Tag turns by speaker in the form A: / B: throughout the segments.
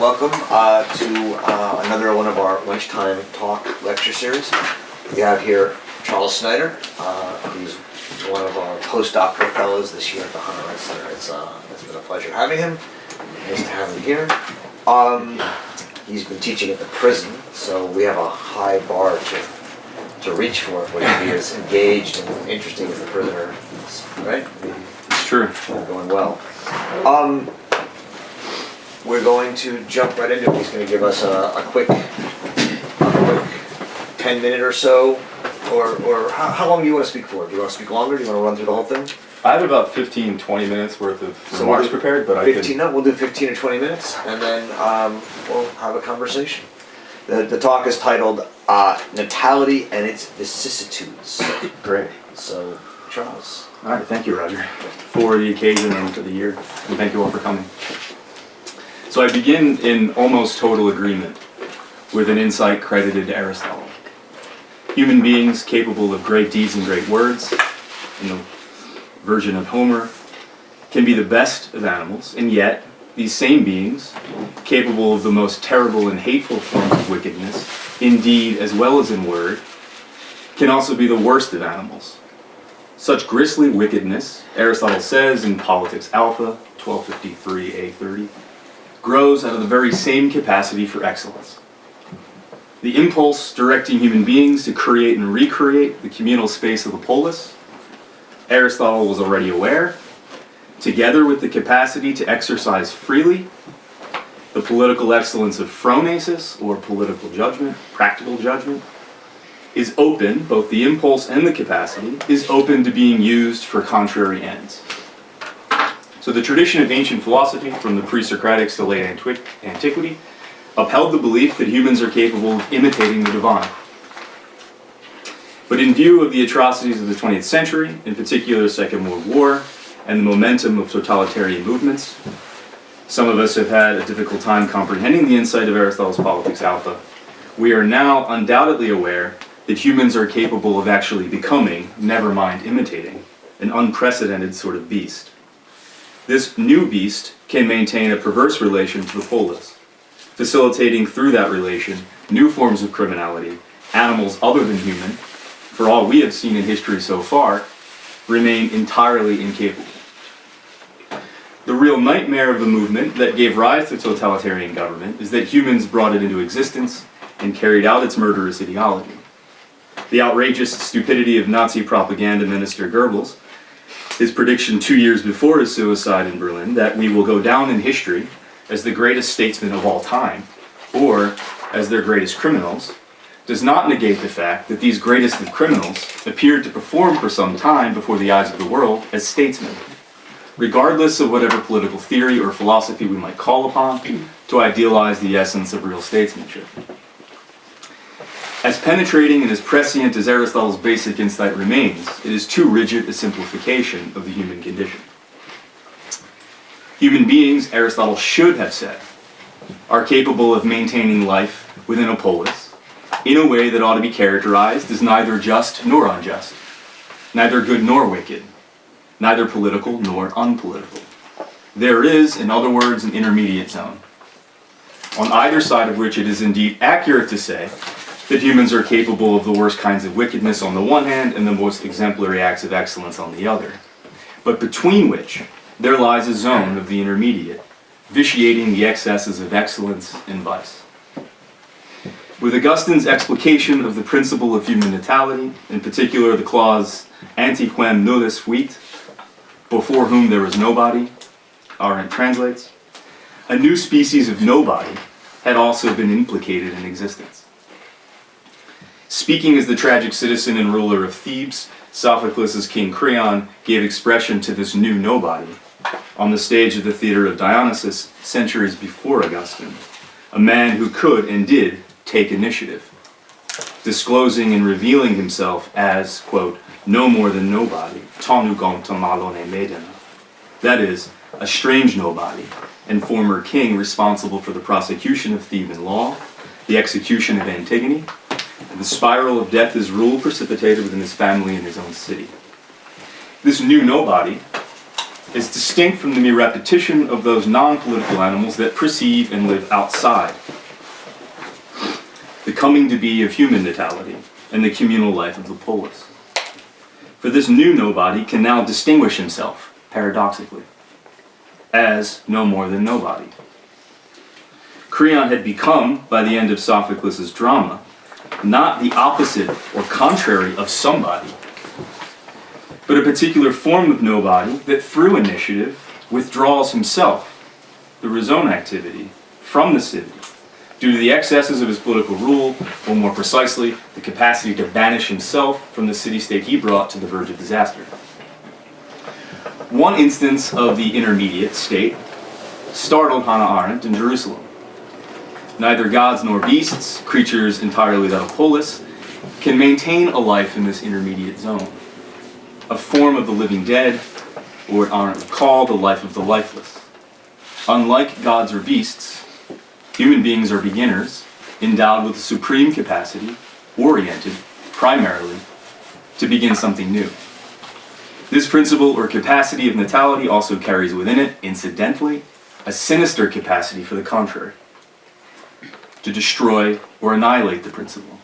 A: welcome to another one of our Lunchtime Talk lecture series. We have here Charles Snyder, who's one of our postdoctoral fellows this year at the Hunter Center. It's been a pleasure having him. Nice to have him here. He's been teaching at the prison, so we have a high bar to reach for if we can be as engaged and interesting as the prisoner is, right?
B: It's true.
A: Going well. We're going to jump right into it. He's going to give us a quick 10-minute or so, or how long do you want to speak for? Do you want to speak longer? Do you want to run through the whole thing?
B: I have about 15-20 minutes worth of remarks prepared, but
A: 15, we'll do 15 or 20 minutes, and then we'll have a conversation. The talk is titled Natality and Its Vicissitudes.
B: Great.
A: So, Charles.
B: All right, thank you, Roger, for the occasion and for the year, and thank you all for coming. So I begin in almost total agreement with an insight credited to Aristotle. Human beings capable of great deeds and great words, in the version of Homer, can be the best of animals, and yet these same beings, capable of the most terrible and hateful forms of wickedness, in deed as well as in word, can also be the worst of animals. Such grisly wickedness, Aristotle says in Politics Alpha, 1253a30, grows out of the very same capacity for excellence. The impulse directing human beings to create and recreate the communal space of the polis, Aristotle was already aware, together with the capacity to exercise freely the political excellence of phronesis, or political judgment, practical judgment, is open, both the impulse and the capacity, is open to being used for contrary ends. So the tradition of ancient philosophy, from the pre-Socratics to late antiquity, upheld the belief that humans are capable of imitating the divine. But in view of the atrocities of the 20th century, in particular the Second World War, and the momentum of totalitarian movements, some of us have had a difficult time comprehending the insight of Aristotle's Politics Alpha. We are now undoubtedly aware that humans are capable of actually becoming, never mind imitating, an unprecedented sort of beast. This new beast can maintain a perverse relation to the polis, facilitating through that relation new forms of criminality. Animals other than human, for all we have seen in history so far, remain entirely incapable. The real nightmare of the movement that gave rise to totalitarian government is that humans brought it into existence and carried out its murderous ideology. The outrageous stupidity of Nazi propaganda minister Goebbels, his prediction 2 years before his suicide in Berlin, that we will go down in history as the greatest statesmen of all time, or as their greatest criminals, does not negate the fact that these greatest of criminals appeared to perform for some time before the eyes of the world as statesmen, regardless of whatever political theory or philosophy we might call upon to idealize the essence of real statesmanship. As penetrating and as prescient as Aristotle's basic insight remains, it is too rigid a simplification of the human condition. Human beings, Aristotle should have said, are capable of maintaining life within a polis in a way that ought to be characterized as neither just nor unjust, neither good nor wicked, neither political nor unpolitical. There is, in other words, an intermediate zone, on either side of which it is indeed accurate to say that humans are capable of the worst kinds of wickedness on the one hand and the most exemplary acts of excellence on the other, but between which there lies a zone of the intermediate, vitiating the excesses of excellence and vice. With Augustine's explication of the principle of human natality, in particular the clause antiquem nullis fuit, before whom there was nobody, Arendt translates, a new species of nobody had also been implicated in existence. Speaking as the tragic citizen and ruler of Thebes, Sophocles' King Creon gave expression to this new nobody on the stage of the theater of Dionysus centuries before Augustine, a man who could and did take initiative, disclosing and revealing himself as, quote, no more than nobody, tonugon tomalone medena, that is, a strange nobody and former king responsible for the prosecution of Theban law, the execution of Antigone, and the spiral of death his rule precipitated within his family and his own city. This new nobody is distinct from the mere repetition of those non-political animals that perceive and live outside. The coming to be of human natality and the communal life of the polis. For this new nobody can now distinguish himself, paradoxically, as no more than nobody. Creon had become, by the end of Sophocles' drama, not the opposite or contrary of somebody, but a particular form of nobody that through initiative withdraws himself, through his own activity, from the city, due to the excesses of his political rule, or more precisely, the capacity to banish himself from the city-state he brought to the verge of disaster. One instance of the intermediate state startled Hannah Arendt in Jerusalem. Neither gods nor beasts, creatures entirely without a polis, can maintain a life in this intermediate zone, a form of the living dead, or what Arendt would call the life of the lifeless. Unlike gods or beasts, human beings are beginners, endowed with a supreme capacity, oriented, primarily, to begin something new. This principle or capacity of natality also carries within it, incidentally, a sinister capacity for the contrary, to destroy or annihilate the principle,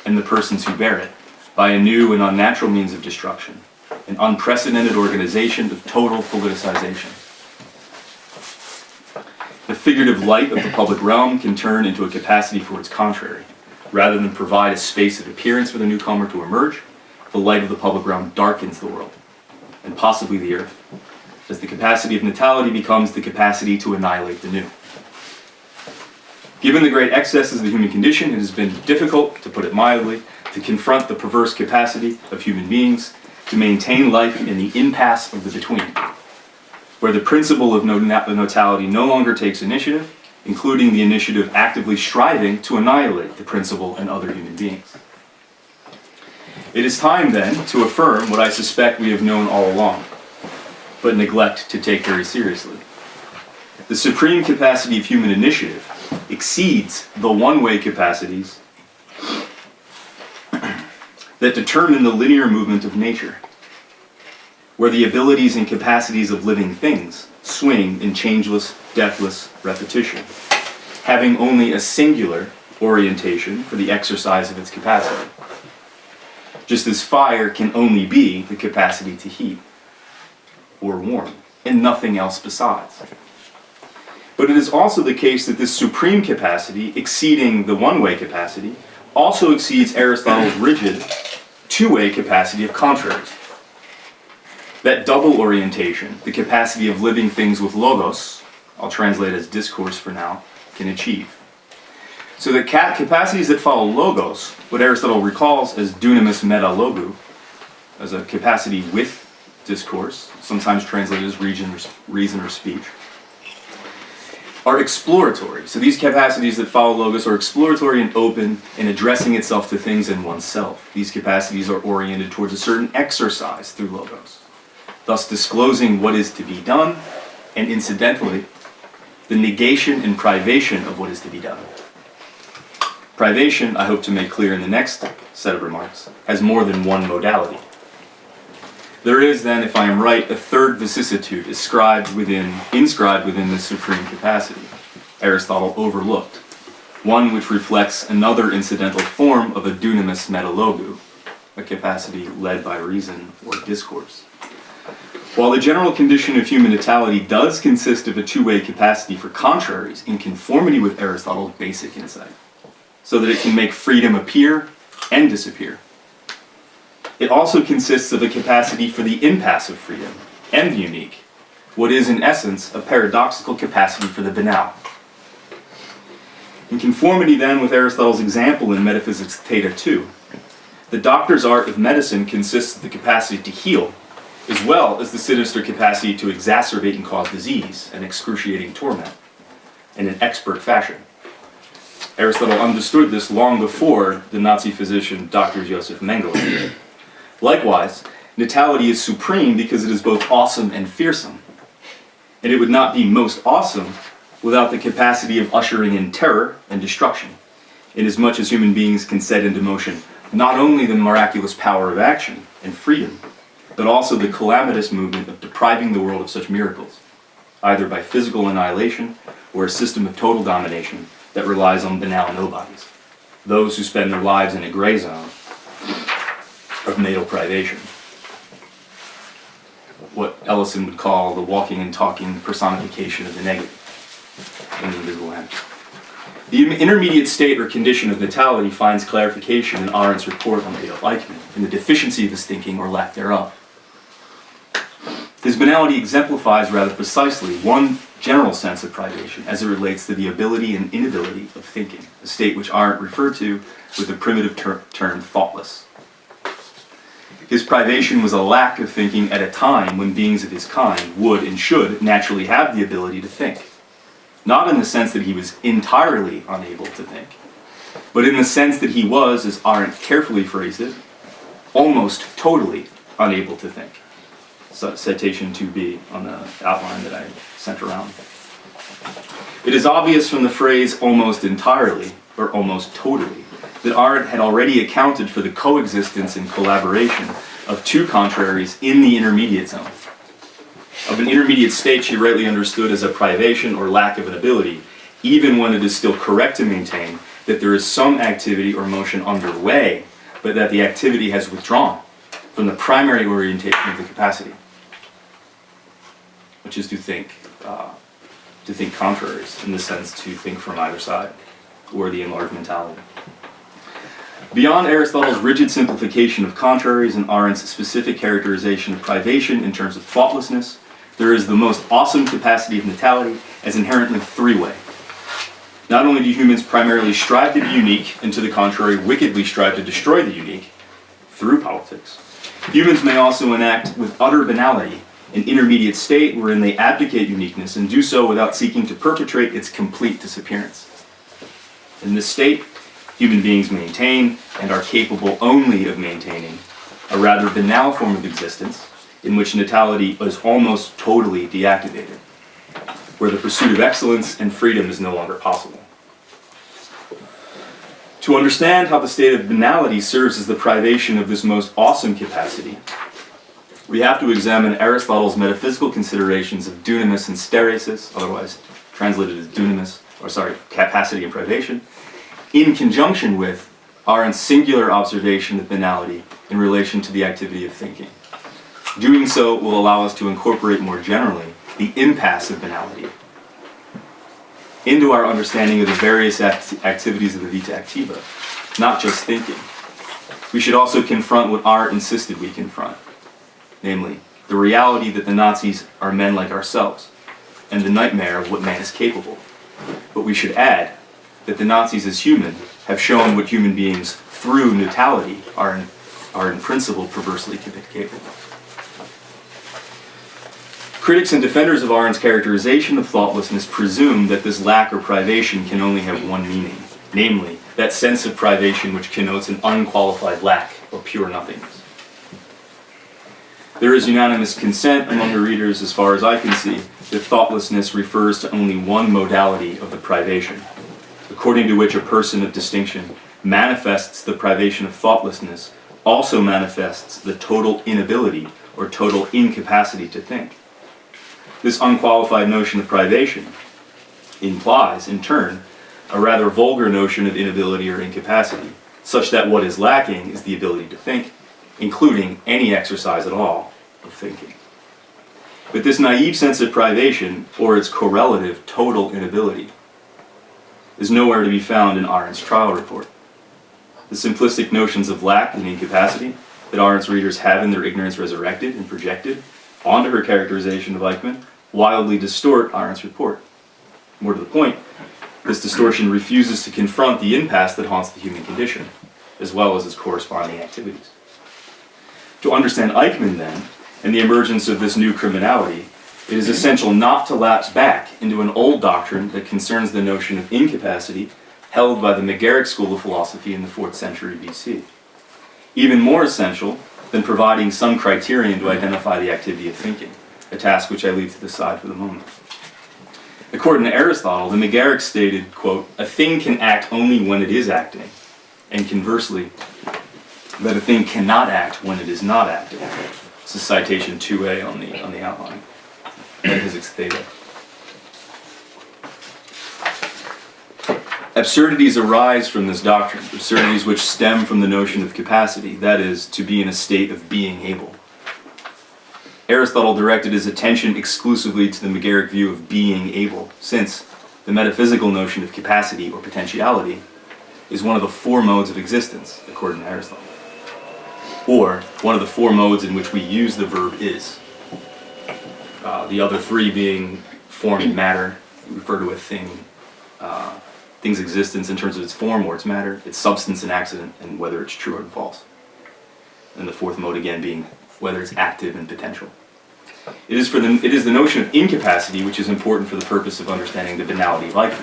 B: and the persons who bear it, by a new and unnatural means of destruction, an unprecedented organization of total politicization. The figurative light of the public realm can turn into a capacity for its contrary. Rather than provide a space of appearance for the newcomer to emerge, the light of the public realm darkens the world, and possibly the earth, as the capacity of natality becomes the capacity to annihilate the new. Given the great excesses of the human condition, it has been difficult, to put it mildly, to confront the perverse capacity of human beings to maintain life in the impasse of the between, where the principle of natality no longer takes initiative, including the initiative actively striving to annihilate the principle and other human beings. It is time, then, to affirm what I suspect we have known all along, but neglect to take very seriously. The supreme capacity of human initiative exceeds the one-way capacities that determine the linear movement of nature, where the abilities and capacities of living things swing in changeless, deathless repetition, having only a singular orientation for the exercise of its capacity. Just as fire can only be the capacity to heat or warm, and nothing else besides. But it is also the case that this supreme capacity, exceeding the one-way capacity, also exceeds Aristotle's rigid two-way capacity of contraries. That double orientation, the capacity of living things with logos, I'll translate as discourse for now, can achieve. So the capacities that follow logos, what Aristotle recalls as dunamis meta logu, as a capacity with discourse, sometimes translated as reason or speech, are exploratory. So these capacities that follow logos are exploratory and open in addressing itself to things in oneself. These capacities are oriented towards a certain exercise through logos, thus disclosing what is to be done, and incidentally, the negation and privation of what is to be done. Privation, I hope to make clear in the next set of remarks, has more than one modality. There is then, if I am right, a third vicissitude inscribed within this supreme capacity, Aristotle overlooked, one which reflects another incidental form of a dunamis metalogu, a capacity led by reason or discourse. While the general condition of human natality does consist of a two-way capacity for contraries in conformity with Aristotle's basic insight, so that it can make freedom appear and disappear, it also consists of a capacity for the impasse of freedom and the unique, what is in essence a paradoxical capacity for the banal. In conformity then with Aristotle's example in Metaphysics Theta 2, the doctor's art of medicine consists of the capacity to heal, as well as the sinister capacity to exacerbate and cause disease and excruciating torment, in an expert fashion. Aristotle understood this long before the Nazi physician Dr. Joseph Mengele. Likewise, natality is supreme because it is both awesome and fearsome. And it would not be most awesome without the capacity of ushering in terror and destruction, inasmuch as human beings can set into motion not only the miraculous power of action and freedom, but also the calamitous movement of depriving the world of such miracles, either by physical annihilation or a system of total domination that relies on banal nobodies, those who spend their lives in a gray zone of natal privation. What Ellison would call the walking and talking personification of the negative in the invisible end. The intermediate state or condition of natality finds clarification in Arendt's report on Adolf Eichmann, in the deficiency of his thinking or lack thereof. His banality exemplifies rather precisely one general sense of privation as it relates to the ability and inability of thinking, a state which Arendt referred to with the primitive term thoughtless. His privation was a lack of thinking at a time when beings of his kind would and should naturally have the ability to think. Not in the sense that he was entirely unable to think, but in the sense that he was, as Arendt carefully phrased it, almost totally unable to think. Citation 2b on the outline that I sent around. It is obvious from the phrase almost entirely, or almost totally, that Arendt had already accounted for the coexistence and collaboration of two contraries in the intermediate zone. Of an intermediate state she rightly understood as a privation or lack of an ability, even when it is still correct to maintain that there is some activity or motion underway, but that the activity has withdrawn from the primary orientation of the capacity, which is to think contraries, in the sense to think from either side, or the enlarged mentality. Beyond Aristotle's rigid simplification of contraries and Arendt's specific characterization of privation in terms of thoughtlessness, there is the most awesome capacity of natality as inherently three-way. Not only do humans primarily strive to be unique, and to the contrary wickedly strive to destroy the unique through politics, humans may also enact with utter banality an intermediate state wherein they abdicate uniqueness and do so without seeking to perpetrate its complete disappearance. In this state, human beings maintain, and are capable only of maintaining, a rather banal form of existence in which natality is almost totally deactivated, where the pursuit of excellence and freedom is no longer possible. To understand how the state of banality serves as the privation of this most awesome capacity, we have to examine Aristotle's metaphysical considerations of dunamis and steresis, otherwise translated as capacity and privation, in conjunction with Arendt's singular observation of banality in relation to the activity of thinking. Doing so will allow us to incorporate more generally the impasse of banality into our understanding of the various activities of the vita activa, not just thinking. We should also confront what Arendt insisted we confront, namely, the reality that the Nazis are men like ourselves, and the nightmare of what man is capable. But we should add that the Nazis as human have shown what human beings through natality are in principle perversely capable. Critics and defenders of Arendt's characterization of thoughtlessness presume that this lack or privation can only have one meaning, namely, that sense of privation which connotes an unqualified lack or pure nothingness. There is unanimous consent among the readers, as far as I can see, that thoughtlessness refers to only one modality of the privation, according to which a person of distinction manifests the privation of thoughtlessness, also manifests the total inability or total incapacity to think. This unqualified notion of privation implies, in turn, a rather vulgar notion of inability or incapacity, such that what is lacking is the ability to think, including any exercise at all of thinking. But this naive sense of privation, or its correlative total inability, is nowhere to be found in Arendt's trial report. The simplistic notions of lack and incapacity that Arendt's readers have in their ignorance resurrected and projected onto her characterization of Eichmann wildly distort Arendt's report. More to the point, this distortion refuses to confront the impasse that haunts the human condition, as well as its corresponding activities. To understand Eichmann, then, and the emergence of this new criminality, it is essential not to lapse back into an old doctrine that concerns the notion of incapacity held by the Megaric school of philosophy in the 4th century BC. Even more essential than providing some criterion to identify the activity of thinking, a task which I leave to the side for the moment. According to Aristotle, the Megaric stated, quote, "A thing can act only when it is acting, and conversely, that a thing cannot act when it is not acting." This is citation 2A on the outline. Metaphysics theta. Absurdities arise from this doctrine, absurdities which stem from the notion of capacity, that is, to be in a state of being able. Aristotle directed his attention exclusively to the McGarrick view of being able, since the metaphysical notion of capacity or potentiality is one of the four modes of existence, according to Aristotle, or one of the four modes in which we use the verb is. The other three being form and matter. We refer to a thing, thing's existence in terms of its form or its matter, its substance and accident, and whether it's true or false. And the fourth mode again being whether it's active and potential. It is the notion of incapacity which is important for the purpose of understanding the banality of life.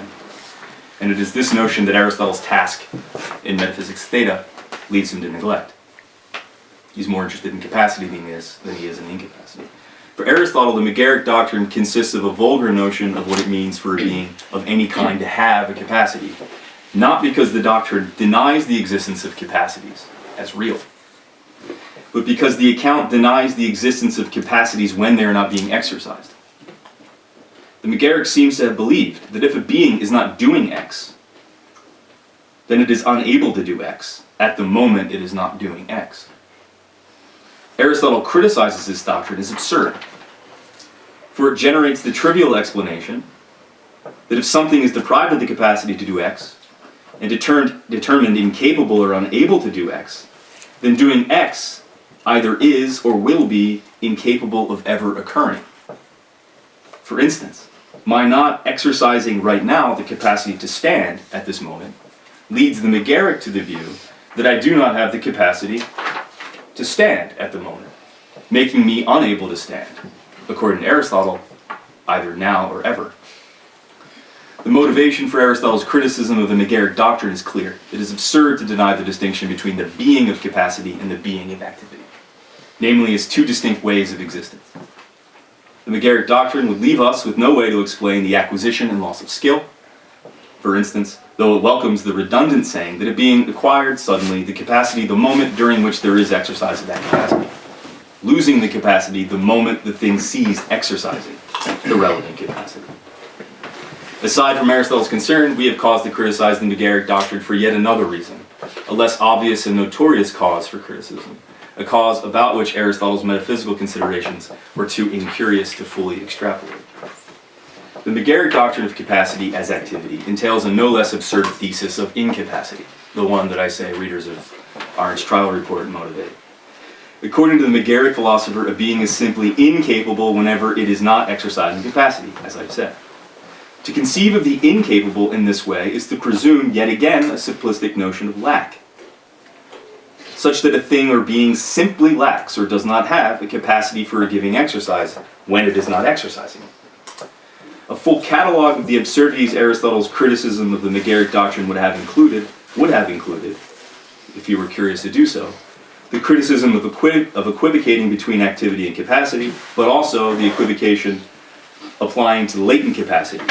B: And it is this notion that Aristotle's task in Metaphysics Theta leads him to neglect. He's more interested in capacity than he is in incapacity. For Aristotle, the McGarrick doctrine consists of a vulgar notion of what it means for a being of any kind to have a capacity, not because the doctrine denies the existence of capacities as real, but because the account denies the existence of capacities when they are not being exercised. The McGarrick seems to have believed that if a being is not doing X, then it is unable to do X at the moment it is not doing X. Aristotle criticizes this doctrine as absurd, for it generates the trivial explanation that if something is deprived of the capacity to do X, and determined incapable or unable to do X, then doing X either is or will be incapable of ever occurring. For instance, my not exercising right now the capacity to stand at this moment leads the McGarrick to the view that I do not have the capacity to stand at the moment, making me unable to stand, according to Aristotle, either now or ever. The motivation for Aristotle's criticism of the McGarrick doctrine is clear. It is absurd to deny the distinction between the being of capacity and the being of activity, namely as two distinct ways of existence. The McGarrick doctrine would leave us with no way to explain the acquisition and loss of skill. For instance, though it welcomes the redundant saying that a being acquired suddenly the capacity the moment during which there is exercise of that capacity, losing the capacity the moment the thing ceased exercising the relevant capacity. Aside from Aristotle's concern, we have cause to criticize the McGarrick doctrine for yet another reason, a less obvious and notorious cause for criticism, a cause about which Aristotle's metaphysical considerations were too incurious to fully extrapolate. The McGarrick doctrine of capacity as activity entails a no less absurd thesis of incapacity, the one that I say readers of Arendt's trial report motivate. According to the McGarrick philosopher, a being is simply incapable whenever it is not exercising capacity, as I've said. To conceive of the incapable in this way is to presume, yet again, a simplistic notion of lack, such that a thing or being simply lacks or does not have a capacity for a given exercise when it is not exercising it. A full catalog of the absurdities Aristotle's criticism of the McGarrick doctrine would have included, if you were curious to do so, the criticism of equivocating between activity and capacity, but also the equivocation applying to latent capacities,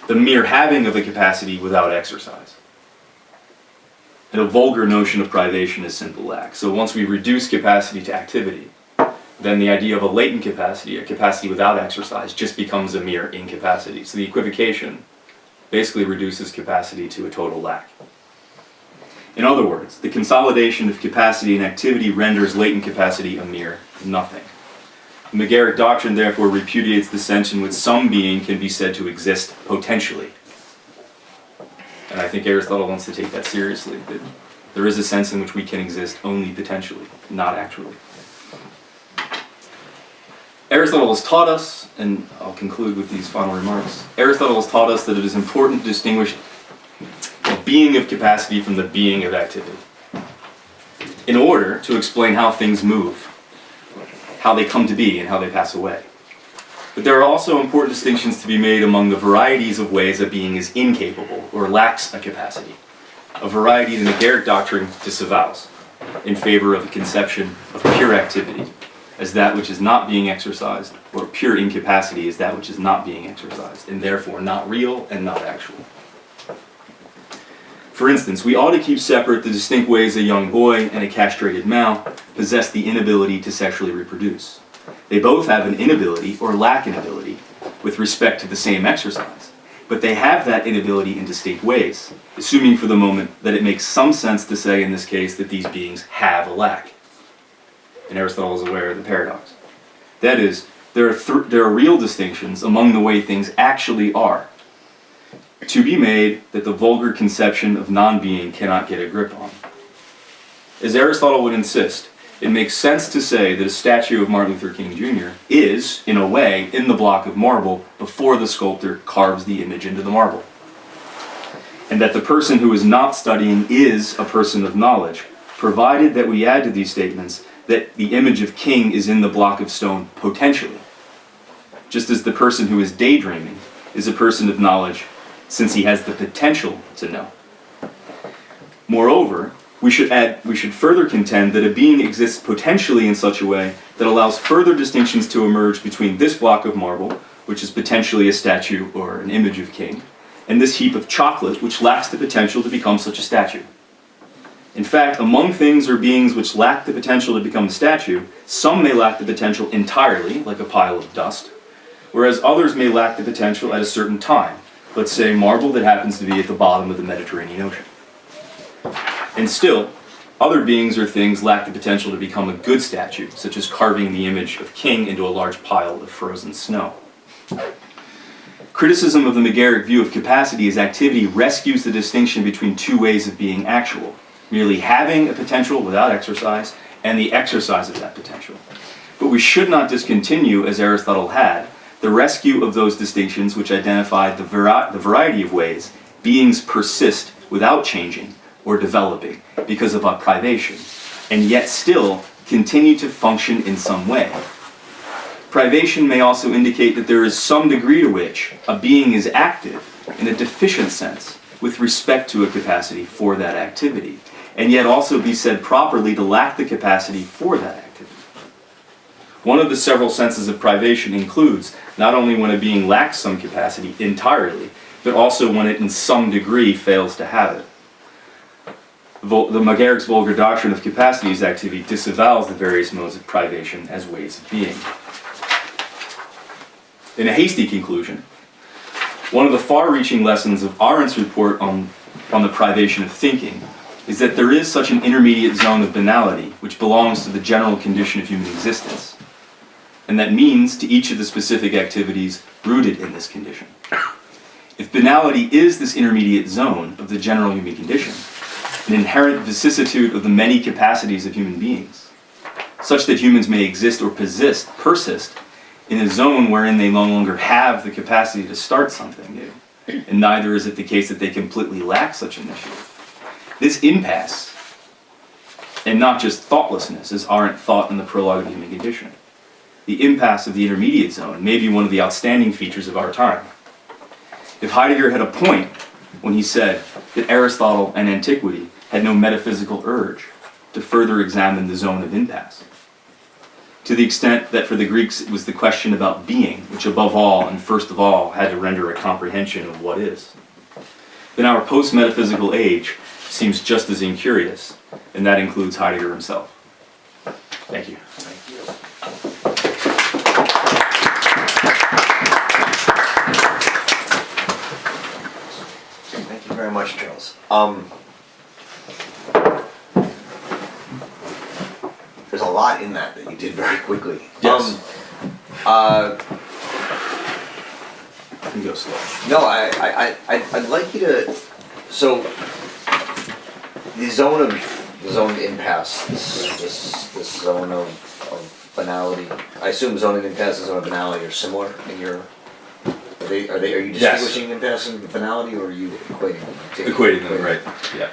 B: the mere having of a capacity without exercise. And a vulgar notion of privation is simple lack. So once we reduce capacity to activity, then the idea of a latent capacity, a capacity without exercise, just becomes a mere incapacity. So the equivocation basically reduces capacity to a total lack. In other words, the consolidation of capacity and activity renders latent capacity a mere nothing. The McGarrick doctrine therefore repudiates the sense in which some being can be said to exist potentially. And I think Aristotle wants to take that seriously, that there is a sense in which we can exist only potentially, not actually. Aristotle has taught us, and I'll conclude with these final remarks, Aristotle has taught us that it is important to distinguish the being of capacity from the being of activity, in order to explain how things move, how they come to be, and how they pass away. But there are also important distinctions to be made among the varieties of ways a being is incapable or lacks a capacity, a variety the McGarrick doctrine disavows, in favor of a conception of pure activity as that which is not being exercised, or pure incapacity as that which is not being exercised, and therefore not real and not actual. For instance, we ought to keep separate the distinct ways a young boy and a castrated male possess the inability to sexually reproduce. They both have an inability or lack inability with respect to the same exercise, but they have that inability in distinct ways, assuming for the moment that it makes some sense to say in this case that these beings have a lack. And Aristotle is aware of the paradox. That is, there are real distinctions among the way things actually are, to be made that the vulgar conception of non-being cannot get a grip on. As Aristotle would insist, it makes sense to say that a statue of Martin Luther King Jr. is, in a way, in the block of marble before the sculptor carves the image into the marble. And that the person who is not studying is a person of knowledge, provided that we add to these statements that the image of King is in the block of stone potentially, just as the person who is daydreaming is a person of knowledge since he has the potential to know. Moreover, we should further contend that a being exists potentially in such a way that allows further distinctions to emerge between this block of marble, which is potentially a statue or an image of King, and this heap of chocolate, which lacks the potential to become such a statue. In fact, among things or beings which lack the potential to become a statue, some may lack the potential entirely, like a pile of dust, whereas others may lack the potential at a certain time, let's say marble that happens to be at the bottom of the Mediterranean Ocean. And still, other beings or things lack the potential to become a good statue, such as carving the image of King into a large pile of frozen snow. Criticism of the McGarrick view of capacity as activity rescues the distinction between two ways of being actual, merely having a potential without exercise, and the exercise of that potential. But we should not discontinue, as Aristotle had, the rescue of those distinctions which identify the variety of ways beings persist without changing or developing because of a privation, and yet still continue to function in some way. Privation may also indicate that there is some degree to which a being is active in a deficient sense with respect to a capacity for that activity, and yet also be said properly to lack the capacity for that activity. One of the several senses of privation includes not only when a being lacks some capacity entirely, but also when it in some degree fails to have it. The McGarrick's vulgar doctrine of capacity as activity disavows the various modes of privation as ways of being. In a hasty conclusion, one of the far-reaching lessons of Arendt's report on the privation of thinking is that there is such an intermediate zone of banality which belongs to the general condition of human existence, and that means to each of the specific activities rooted in this condition. If banality is this intermediate zone of the general human condition, an inherent vicissitude of the many capacities of human beings, such that humans may exist or persist in a zone wherein they no longer have the capacity to start something new, and neither is it the case that they completely lack such initiative. This impasse, and not just thoughtlessness, as Arendt thought in the Prologue of the Human Condition, the impasse of the intermediate zone may be one of the outstanding features of our time. If Heidegger had a point when he said that Aristotle and antiquity had no metaphysical urge to further examine the zone of impasse, to the extent that for the Greeks it was the question about being, which above all and first of all had to render a comprehension of what is, then our post-metaphysical age seems just as incurious, and that includes Heidegger himself. Thank you.
A: Thank you. Thank you very much, Charles. There's a lot in that you did very quickly.
B: Yes. You can go slow.
A: No, I'd like you to. So the zone of impasse, this zone of banality. I assume zone of impasse and zone of banality are similar in your. Are you distinguishing impasse and banality, or are you equating them?
B: Equating them, right? Yeah.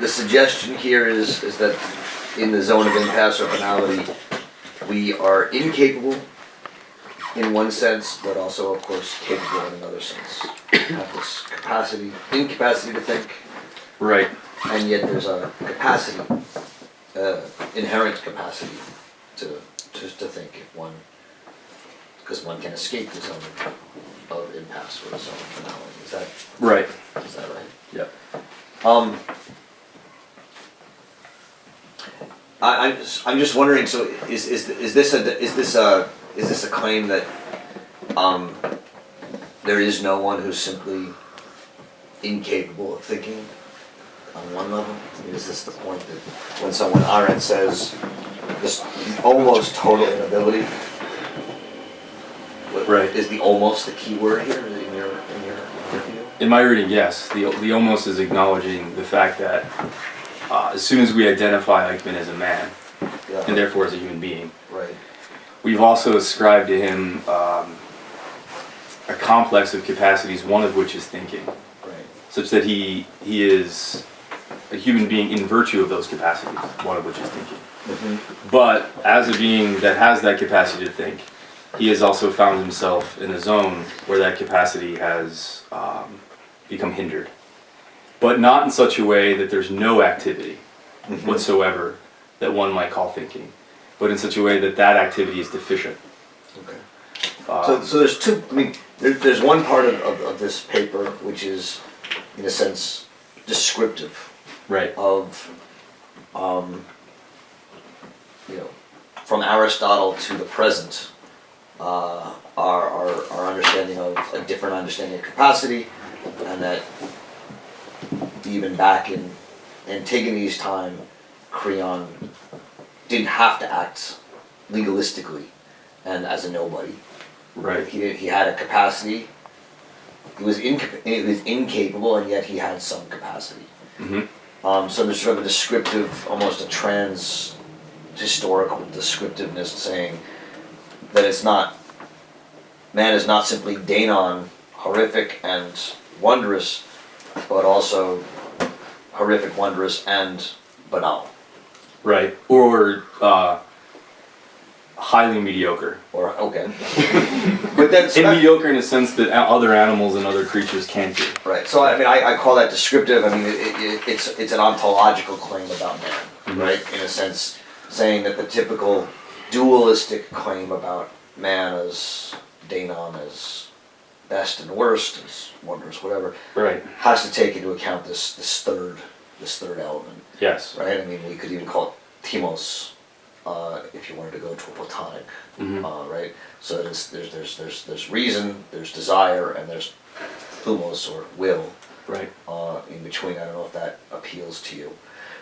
A: The suggestion here is that in the zone of impasse or banality, we are incapable in one sense, but also, of course, capable in another sense. We have this incapacity to think,
B: Right.
A: and yet there's a capacity, inherent capacity to think if one because one can escape the zone of impasse or the zone of finality. Is that
B: Right.
A: right?
B: Yep.
A: I'm just wondering. So is this a claim that there is no one who's simply incapable of thinking on one level? I mean, is this the point that when Arendt says this almost total inability?
B: Right.
A: Is the almost the key word here in your view?
B: In my reading, yes. The almost is acknowledging the fact that as soon as we identify Eichmann as a man,
A: Yeah.
B: and therefore as a human being,
A: Right.
B: we've also ascribed to him a complex of capacities, one of which is thinking,
A: Right.
B: such that he is a human being in virtue of those capacities, one of which is thinking.
A: Mm-hmm.
B: But as a being that has that capacity to think, he has also found himself in a zone where that capacity has become hindered. But not in such a way that there's no activity whatsoever that one might call thinking, but in such a way that that activity is deficient.
A: Okay. So there's two. I mean, there's one part of this paper which is, in a sense, descriptive.
B: Right.
A: Of, from Aristotle to the present, our understanding of a different understanding of capacity, and that even back in Antigone's time, Creon didn't have to act legalistically and as a nobody.
B: Right.
A: He had a capacity. He was incapable, and yet he had some capacity.
B: Mm-hmm.
A: So there's sort of a descriptive, almost a trans-historical descriptiveness saying that man is not simply Danon, horrific and wondrous, but also horrific, wondrous, and banal.
B: Right. Or highly mediocre.
A: Or, okay. But then, so
B: mediocre in a sense that other animals and other creatures can't do.
A: Right. So I mean, I call that descriptive. I mean, it's an ontological claim about man, right? In a sense, saying that the typical dualistic claim about man as Danon, as best and worst, as wondrous, whatever,
B: right,
A: has to take into account this third element.
B: Yes.
A: Right. I mean, we could even call it themos, if you wanted to go to a Platonic, right? So there's reason, there's desire, and there's thumos, or will,
B: right,
A: in between. I don't know if that appeals to you,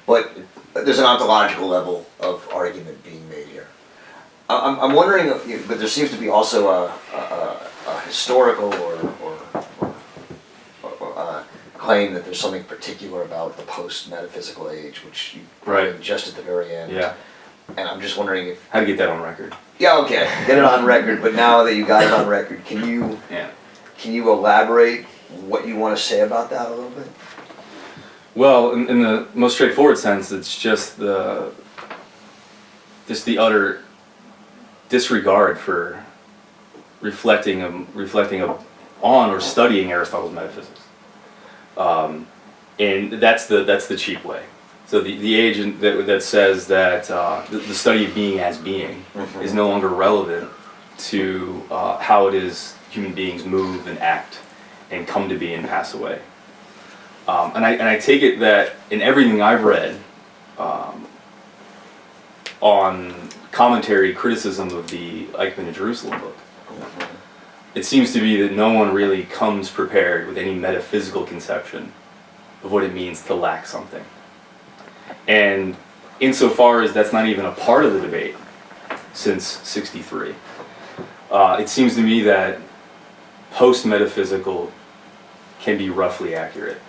A: but there's an ontological level of argument being made here. I'm wondering, but there seems to be also a historical or claim that there's something particular about the post-metaphysical age, which you
B: right,
A: just at the very end.
B: Yeah.
A: And I'm just wondering if...
B: How to get that on record.
A: Yeah, okay, get it on record, but now that you got it on record, can you elaborate what you want to say about that a little bit?
B: Well, in the most straightforward sense, it's just the utter disregard for reflecting on or studying Aristotle's metaphysics, and that's the cheap way. So the age that says that the study of being as being is no longer relevant to how it is human beings move and act and come to be and pass away. And I take it that in everything I've read on commentary, criticism of the Eichmann and Jerusalem book, it seems to be that no one really comes prepared with any metaphysical conception of what it means to lack something. And insofar as that's not even a part of the debate since '63, it seems to me that post-metaphysical can be roughly accurate.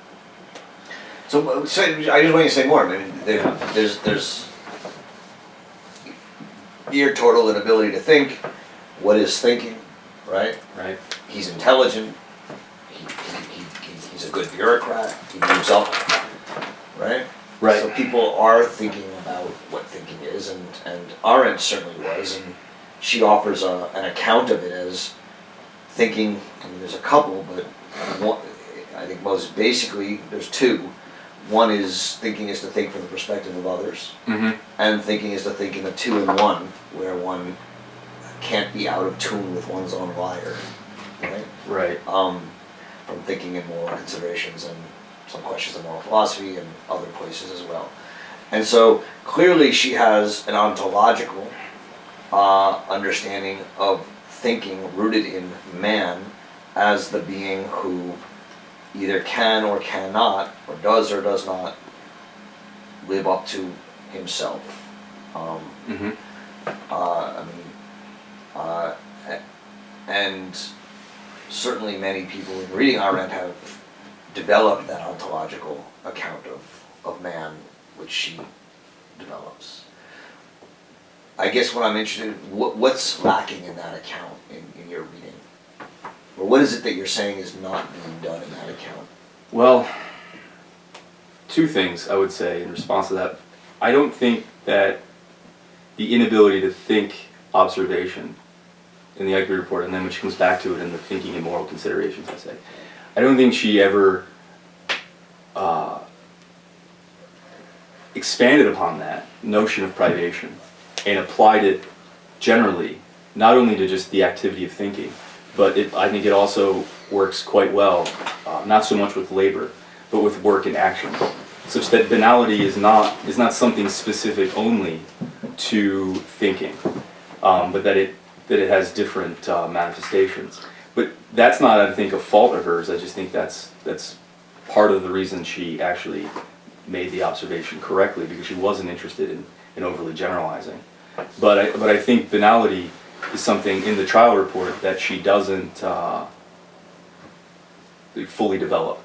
A: So I just want you to say more. I mean, there's your total inability to think. What is thinking, right?
B: Right.
A: He's intelligent. He's a good bureaucrat. He moves up, right?
B: Right.
A: So people are thinking about what thinking is, and Arendt certainly was, and she offers an account of it as thinking. I mean, there's a couple, but one, I think most basically there's two. One is thinking is to think from the perspective of others, and thinking is to think in a two in one, where one can't be out of tune with one's own wire, right?
B: Right.
A: From thinking in moral considerations and some questions of moral philosophy and other places as well. And so clearly she has an ontological understanding of thinking rooted in man as the being who either can or cannot, or does not live up to himself. And certainly many people in reading Arendt have developed that ontological account of man, which she develops. I guess what I'm interested in, what's lacking in that account in your reading? Or what is it that you're saying is not being done in that account?
B: Well, two things I would say in response to that. I don't think that the inability to think observation in the Eichmann report, and then when she comes back to it in the thinking and moral considerations essay, I don't think she ever expanded upon that notion of privation and applied it generally, not only to just the activity of thinking, but I think it also works quite well, not so much with labor, but with work and action, such that banality is not something specific only to thinking, but that it has different manifestations. But that's not, I think, a fault of hers. I just think that's part of the reason she actually made the observation correctly, because she wasn't interested in overly generalizing. But I think banality is something in the trial report that she doesn't fully develop.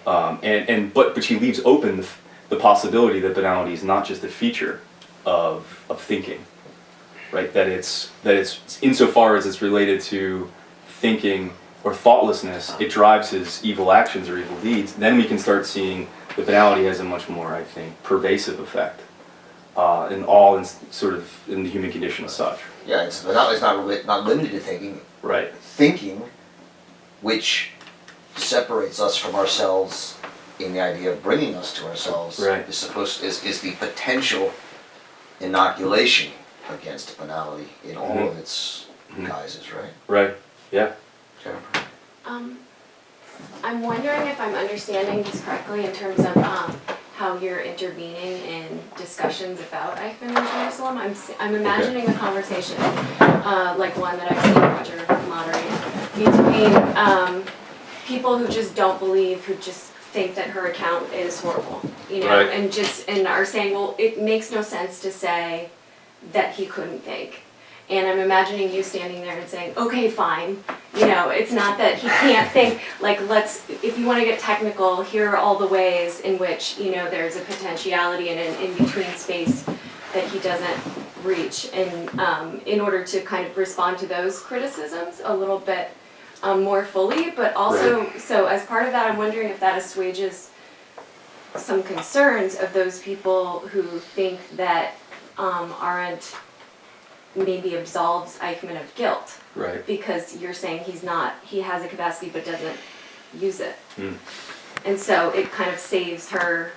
B: But she leaves open the possibility that banality is not just a feature of thinking, right? That it's insofar as it's related to thinking or thoughtlessness, it drives his evil actions or evil deeds. Then we can start seeing that banality has a much more, I think, pervasive effect in the human condition as such.
A: Yeah, banality is not limited to thinking.
B: Right.
A: Thinking, which separates us from ourselves in the idea of bringing us to ourselves,
B: right,
A: is the potential inoculation against banality in all of its guises, right?
B: Right. Yeah.
A: Jennifer?
C: I'm wondering if I'm understanding this correctly in terms of how you're intervening in discussions about Eichmann and Jerusalem. I'm imagining a conversation like one that I've seen Roger moderate between people who just don't believe, who just think that her account is horrible,
B: right,
C: and are saying, well, it makes no sense to say that he couldn't think. And I'm imagining you standing there and saying, okay, fine, it's not that he can't think, if you want to get technical, here are all the ways in which, there's a potentiality and an in-between space that he doesn't reach. And in order to kind of respond to those criticisms a little bit more fully, but also, right, so as part of that, I'm wondering if that assuages some concerns of those people who think that Arendt maybe absolves Eichmann of guilt,
B: right,
C: because you're saying he has a capacity but doesn't use it. And so it kind of saves her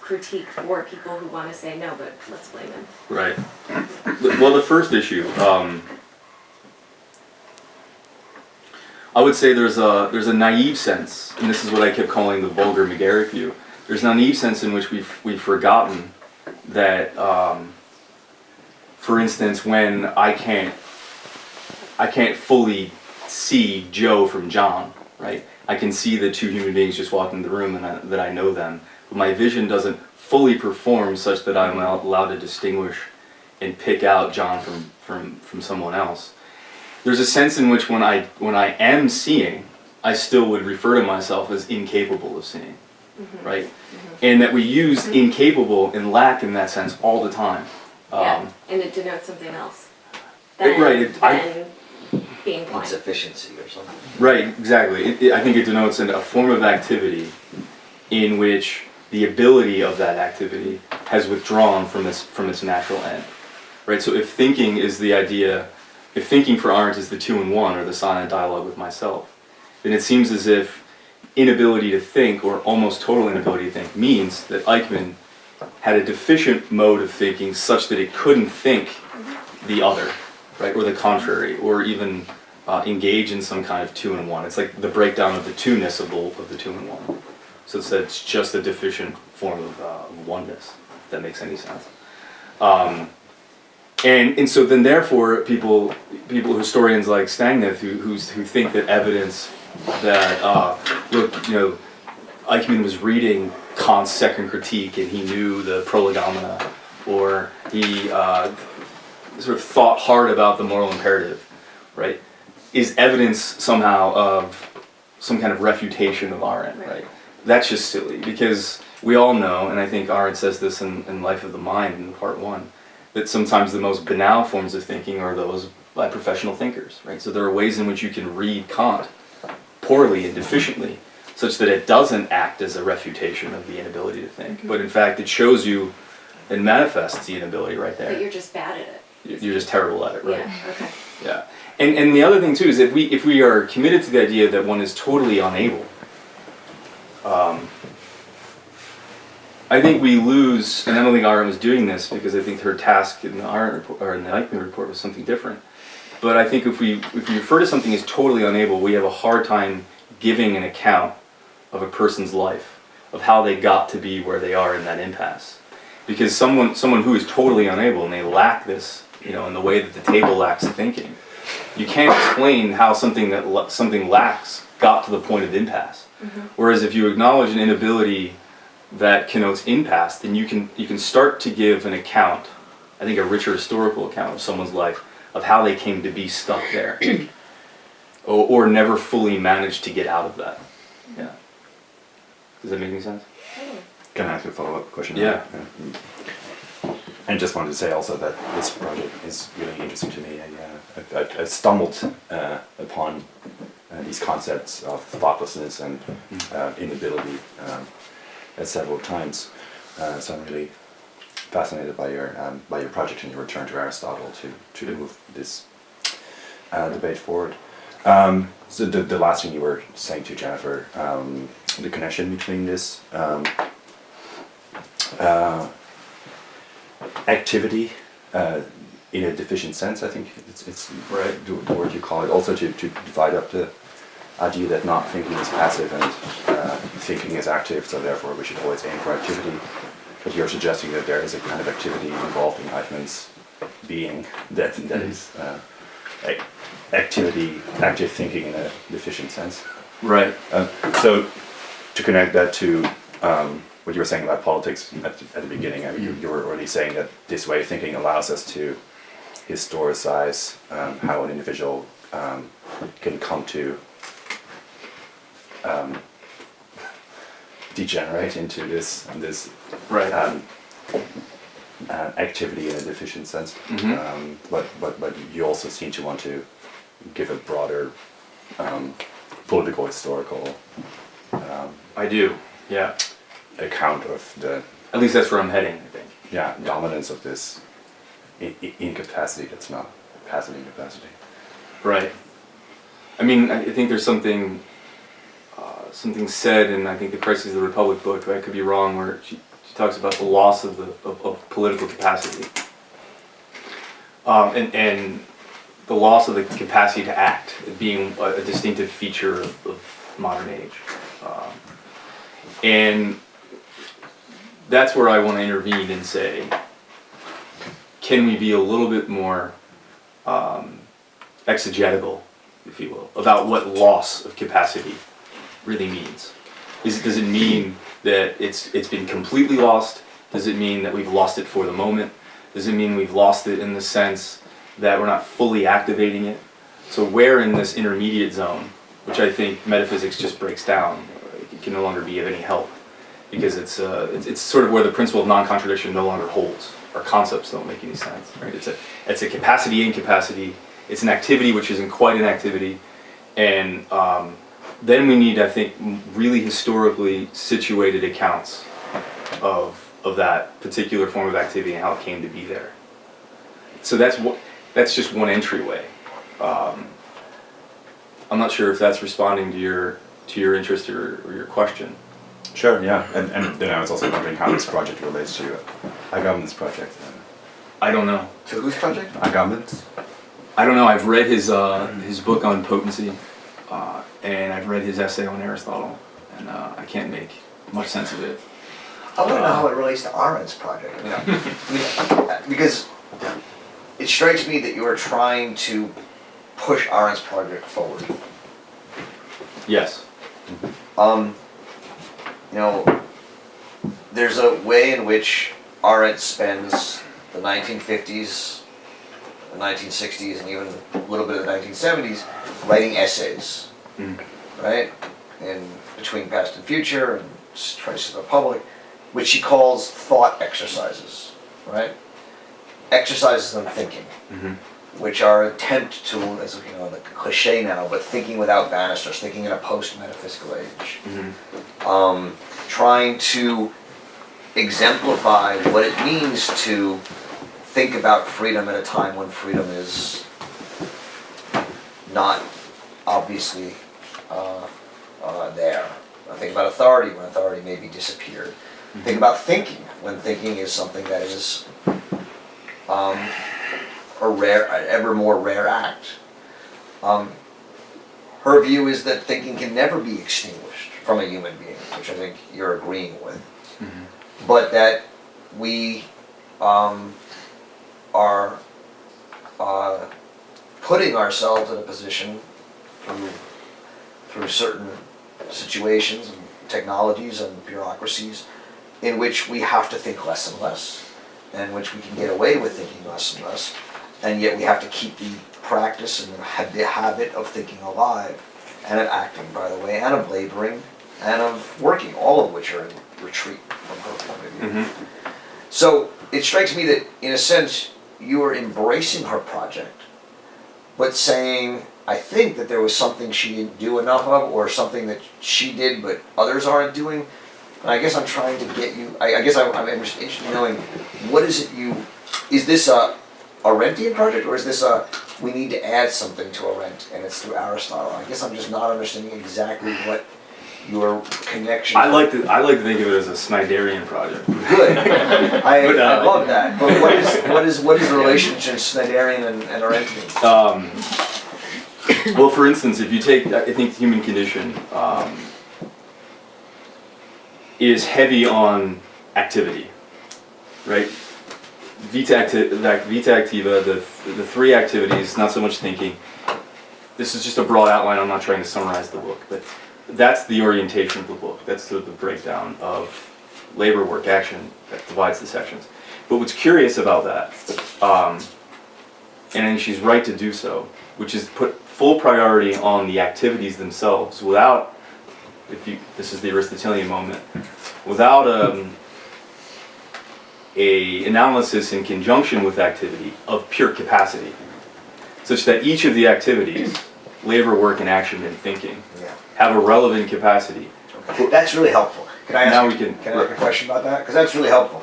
C: critique for people who want to say no, but let's blame him.
B: Right. Well, the first issue, I would say there's a naive sense, and this is what I kept calling the vulgar McGarrick view. There's a naive sense in which we've forgotten that, for instance, when I can't fully see Joe from John, right? I can see the two human beings just walking in the room and that I know them, but my vision doesn't fully perform such that I'm allowed to distinguish and pick out John from someone else. There's a sense in which when I am seeing, I still would refer to myself as incapable of seeing, right? And that we use incapable and lack in that sense all the time.
C: And it denotes something else
B: than
C: being blind.
A: Insufficiency or something.
B: Right, exactly. I think it denotes a form of activity in which the ability of that activity has withdrawn from its natural end. Right. So if thinking is the idea, if thinking for Arendt is the 2-in-1 or the silent dialogue with myself, then it seems as if inability to think, or almost total inability to think, means that Eichmann had a deficient mode of thinking such that it couldn't think the other, right? Or the contrary, or even engage in some kind of two-in-one. It's like the breakdown of the two-ness of the two-in-one. So it's that it's just a deficient form of oneness, if that makes any sense. And so then therefore people historians like Stangnath who think that evidence that look, Eichmann was reading Kant's Second Critique and he knew the prolegomena, or he sort of thought hard about the moral imperative, right, is evidence somehow of some kind of refutation of Arendt, right? That's just silly, because we all know, and I think Arendt says this in Life of the Mind in part 1, that sometimes the most banal forms of thinking are those by professional thinkers, right? So there are ways in which you can read Kant poorly and deficiently, such that it doesn't act as a refutation of the inability to think, but in fact it shows you and manifests the inability right there.
C: But you're just bad at it.
B: You're just terrible at it, right?
C: Yeah, okay.
B: Yeah. And the other thing too is if we are committed to the idea that one is totally unable, I think we lose, and I don't think Arendt was doing this because I think her task in the Arendt report, or in the Eichmann report, was something different. But I think if we refer to something as totally unable, we have a hard time giving an account of a person's life, of how they got to be where they are in that impasse. Because someone who is totally unable and they lack this, in the way that the table lacks thinking, you can't explain how something lacks got to the point of impasse. Mm-hmm. Whereas if you acknowledge an inability that connotes impasse, then you can start to give an account, I think a richer historical account of someone's life, of how they came to be stuck there, or never fully managed to get out of that. Yeah. Does that make any sense?
D: Can I ask a follow-up question?
B: Yeah.
D: And just wanted to say also that this project is really interesting to me. I stumbled upon these concepts of thoughtlessness and inability several times. So I'm really fascinated by your project and your return to Aristotle to move this debate forward. So the last thing you were saying to Jennifer, the connection between this activity in a deficient sense, I think it's
B: right.
D: The word you call it, also to divide up the idea that not thinking is passive and thinking is active, so therefore we should always aim for activity. But you're suggesting that there is a kind of activity involved in Eichmann's being that is active thinking in a deficient sense.
B: Right.
D: So to connect that to what you were saying about politics at the beginning, I mean, you were already saying that this way of thinking allows us to historicize how an individual can come to degenerate into this
B: right.
D: Activity in a deficient sense.
B: Mm-hmm.
D: But you also seem to want to give a broader political historical
B: I do, yeah.
D: account of the
B: At least that's where I'm heading, I think.
D: dominance of this incapacity that's not passive incapacity.
B: Right. I mean, I think there's something said in, I think, the Crisis of the Republic book, I could be wrong, where she talks about the loss of political capacity. And the loss of the capacity to act being a distinctive feature of modern age. And that's where I want to intervene and say, can we be a little bit more exegetical, if you will, about what loss of capacity really means? Does it mean that it's been completely lost? Does it mean that we've lost it for the moment? Does it mean we've lost it in the sense that we're not fully activating it? So where in this intermediate zone, which I think metaphysics just breaks down, it can no longer be of any help, because it's sort of where the principle of non-contradiction no longer holds. Our concepts don't make any sense, right? It's a capacity incapacity. It's an activity which isn't quite an activity, and then we need, I think, really historically situated accounts of that particular form of activity and how it came to be there. So that's just one entryway. I'm not sure if that's responding to your interest or your question.
D: Sure, yeah. And then I was also wondering how this project relates to Agamben's project.
B: I don't know.
A: So whose project?
D: Agamben's?
B: I don't know. I've read his book on potency, and I've read his essay on Aristotle, and I can't make much sense of it.
A: I want to know how it relates to Arendt's project. Because it strikes me that you are trying to push Arendt's project forward.
B: Yes.
A: There's a way in which Arendt spends the 1950s, the 1960s, and even a little bit of the 1970s writing essays, right? In Between Past and Future and Traces of the Republic, which she calls thought exercises, right? Exercises in thinking, which are an attempt to, as the cliche now, but thinking without banisters, thinking in a post-metaphysical age. Trying to exemplify what it means to think about freedom at a time when freedom is not obviously there. Think about authority when authority maybe disappeared. Think about thinking when thinking is something that is a ever more rare act. Her view is that thinking can never be extinguished from a human being, which I think you're agreeing with, but that we are putting ourselves in a position through certain situations and technologies and bureaucracies in which we have to think less and less, and in which we can get away with thinking less and less, and yet we have to keep the practice and the habit of thinking alive, and of acting, by the way, and of laboring, and of working, all of which are in retreat from her point of view. So it strikes me that, in a sense, you are embracing her project, but saying, I think that there was something she didn't do enough of, or something that she did but others aren't doing. And I guess I'm trying to get you, I guess I'm interested in knowing, what is it is this a Arendtian project, or is this we need to add something to Arendt, and it's through Aristotle? I guess I'm just not understanding exactly what your connection.
B: I like to think of it as a Snyderian project.
A: Good. I love that. But what is the relationship Snyderian and Arendtian?
B: Well, for instance, if you take, I think the human condition is heavy on activity, right? Vita activa, the three activities, not so much thinking. This is just a broad outline. I'm not trying to summarize the book, but that's the orientation of the book. That's the breakdown of labor, work, action that divides the sections. But what's curious about that, and I think she's right to do so, which is put full priority on the activities themselves without, this is the Aristotelian moment, without a analysis in conjunction with activity of pure capacity, such that each of the activities, labor, work, and action, and thinking, have a relevant capacity.
A: Okay. That's really helpful. Can I ask
B: can
A: I ask a question about that? Because that's really helpful.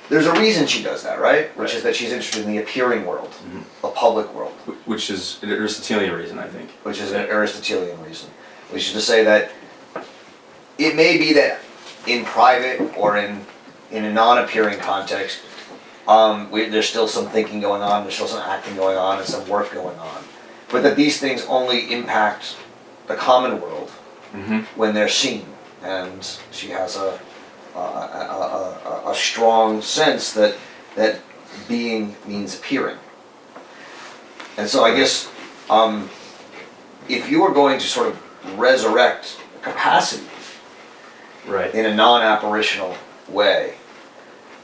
A: There's a reason she does that, right? Which is that she's interested in the appearing world, the public world. Which
B: is an Aristotelian reason, I think.
A: Which is an Aristotelian reason. Which is to say that it may be that in private or in a non-appearing context, there's still some thinking going on, there's still some acting going on, and some work going on. But that these things only impact the common world when they're seen. And she has a strong sense that being means appearing. And so I guess if you were going to sort of resurrect capacity in a non-apparitional way,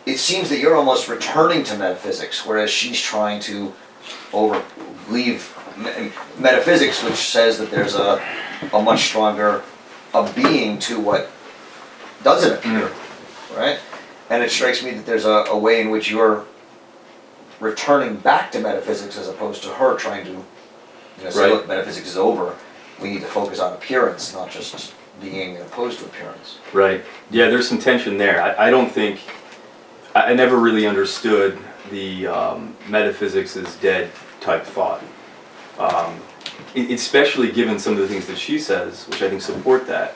A: it seems that you're almost returning to metaphysics, whereas she's trying to leave metaphysics, which says that there's a much stronger being to what doesn't appear, right? And it strikes me that there's a way in which you're returning back to metaphysics as opposed to her trying to say, look, metaphysics is over, we need to focus on appearance, not just being opposed to appearance.
B: Right. Yeah, there's some tension there. I don't think, I never really understood the metaphysics is dead type thought. Especially given some of the things that she says, which I think support that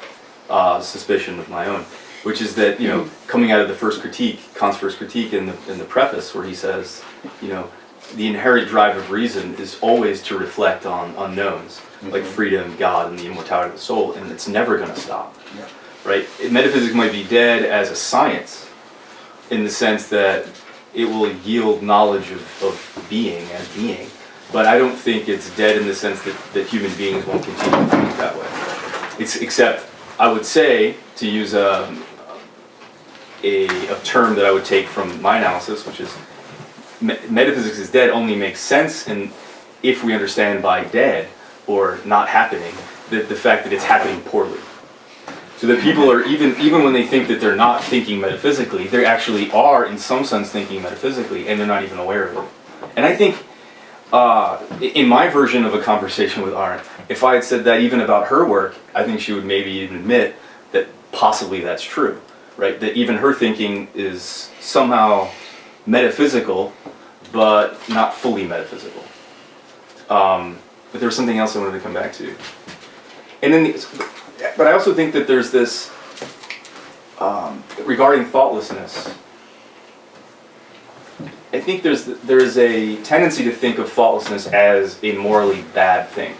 B: suspicion of my own, which is that, coming out of the first critique, Kant's first critique in the preface, where he says, the inherent drive of reason is always to reflect on unknowns, like freedom, God, and the immortality of the soul, and it's never going to stop.
A: Yeah.
B: Right? Metaphysics might be dead as a science, in the sense that it will yield knowledge of being as being, but I don't think it's dead in the sense that human beings won't continue to think that way. Except, I would say, to use a term that I would take from my analysis, which is metaphysics is dead only makes sense if we understand by dead or not happening the fact that it's happening poorly. So that people are, even when they think that they're not thinking metaphysically, they actually are in some sense thinking metaphysically, and they're not even aware of it. And I think in my version of a conversation with Arendt, if I had said that even about her work, I think she would maybe even admit that possibly that's true, right? That even her thinking is somehow metaphysical, but not fully metaphysical. But there was something else I wanted to come back to. And then, but I also think that there's this, regarding thoughtlessness, I think there is a tendency to think of thoughtlessness as a morally bad thing.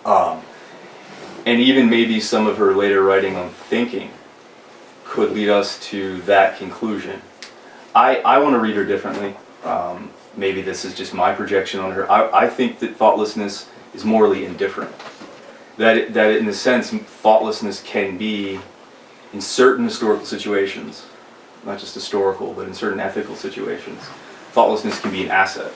B: And even maybe some of her later writing on thinking could lead us to that conclusion. I want to read her differently. Maybe this is just my projection on her. I think that thoughtlessness is morally indifferent. That in a sense, thoughtlessness can be, in certain historical situations, not just historical, but in certain ethical situations, thoughtlessness can be an asset.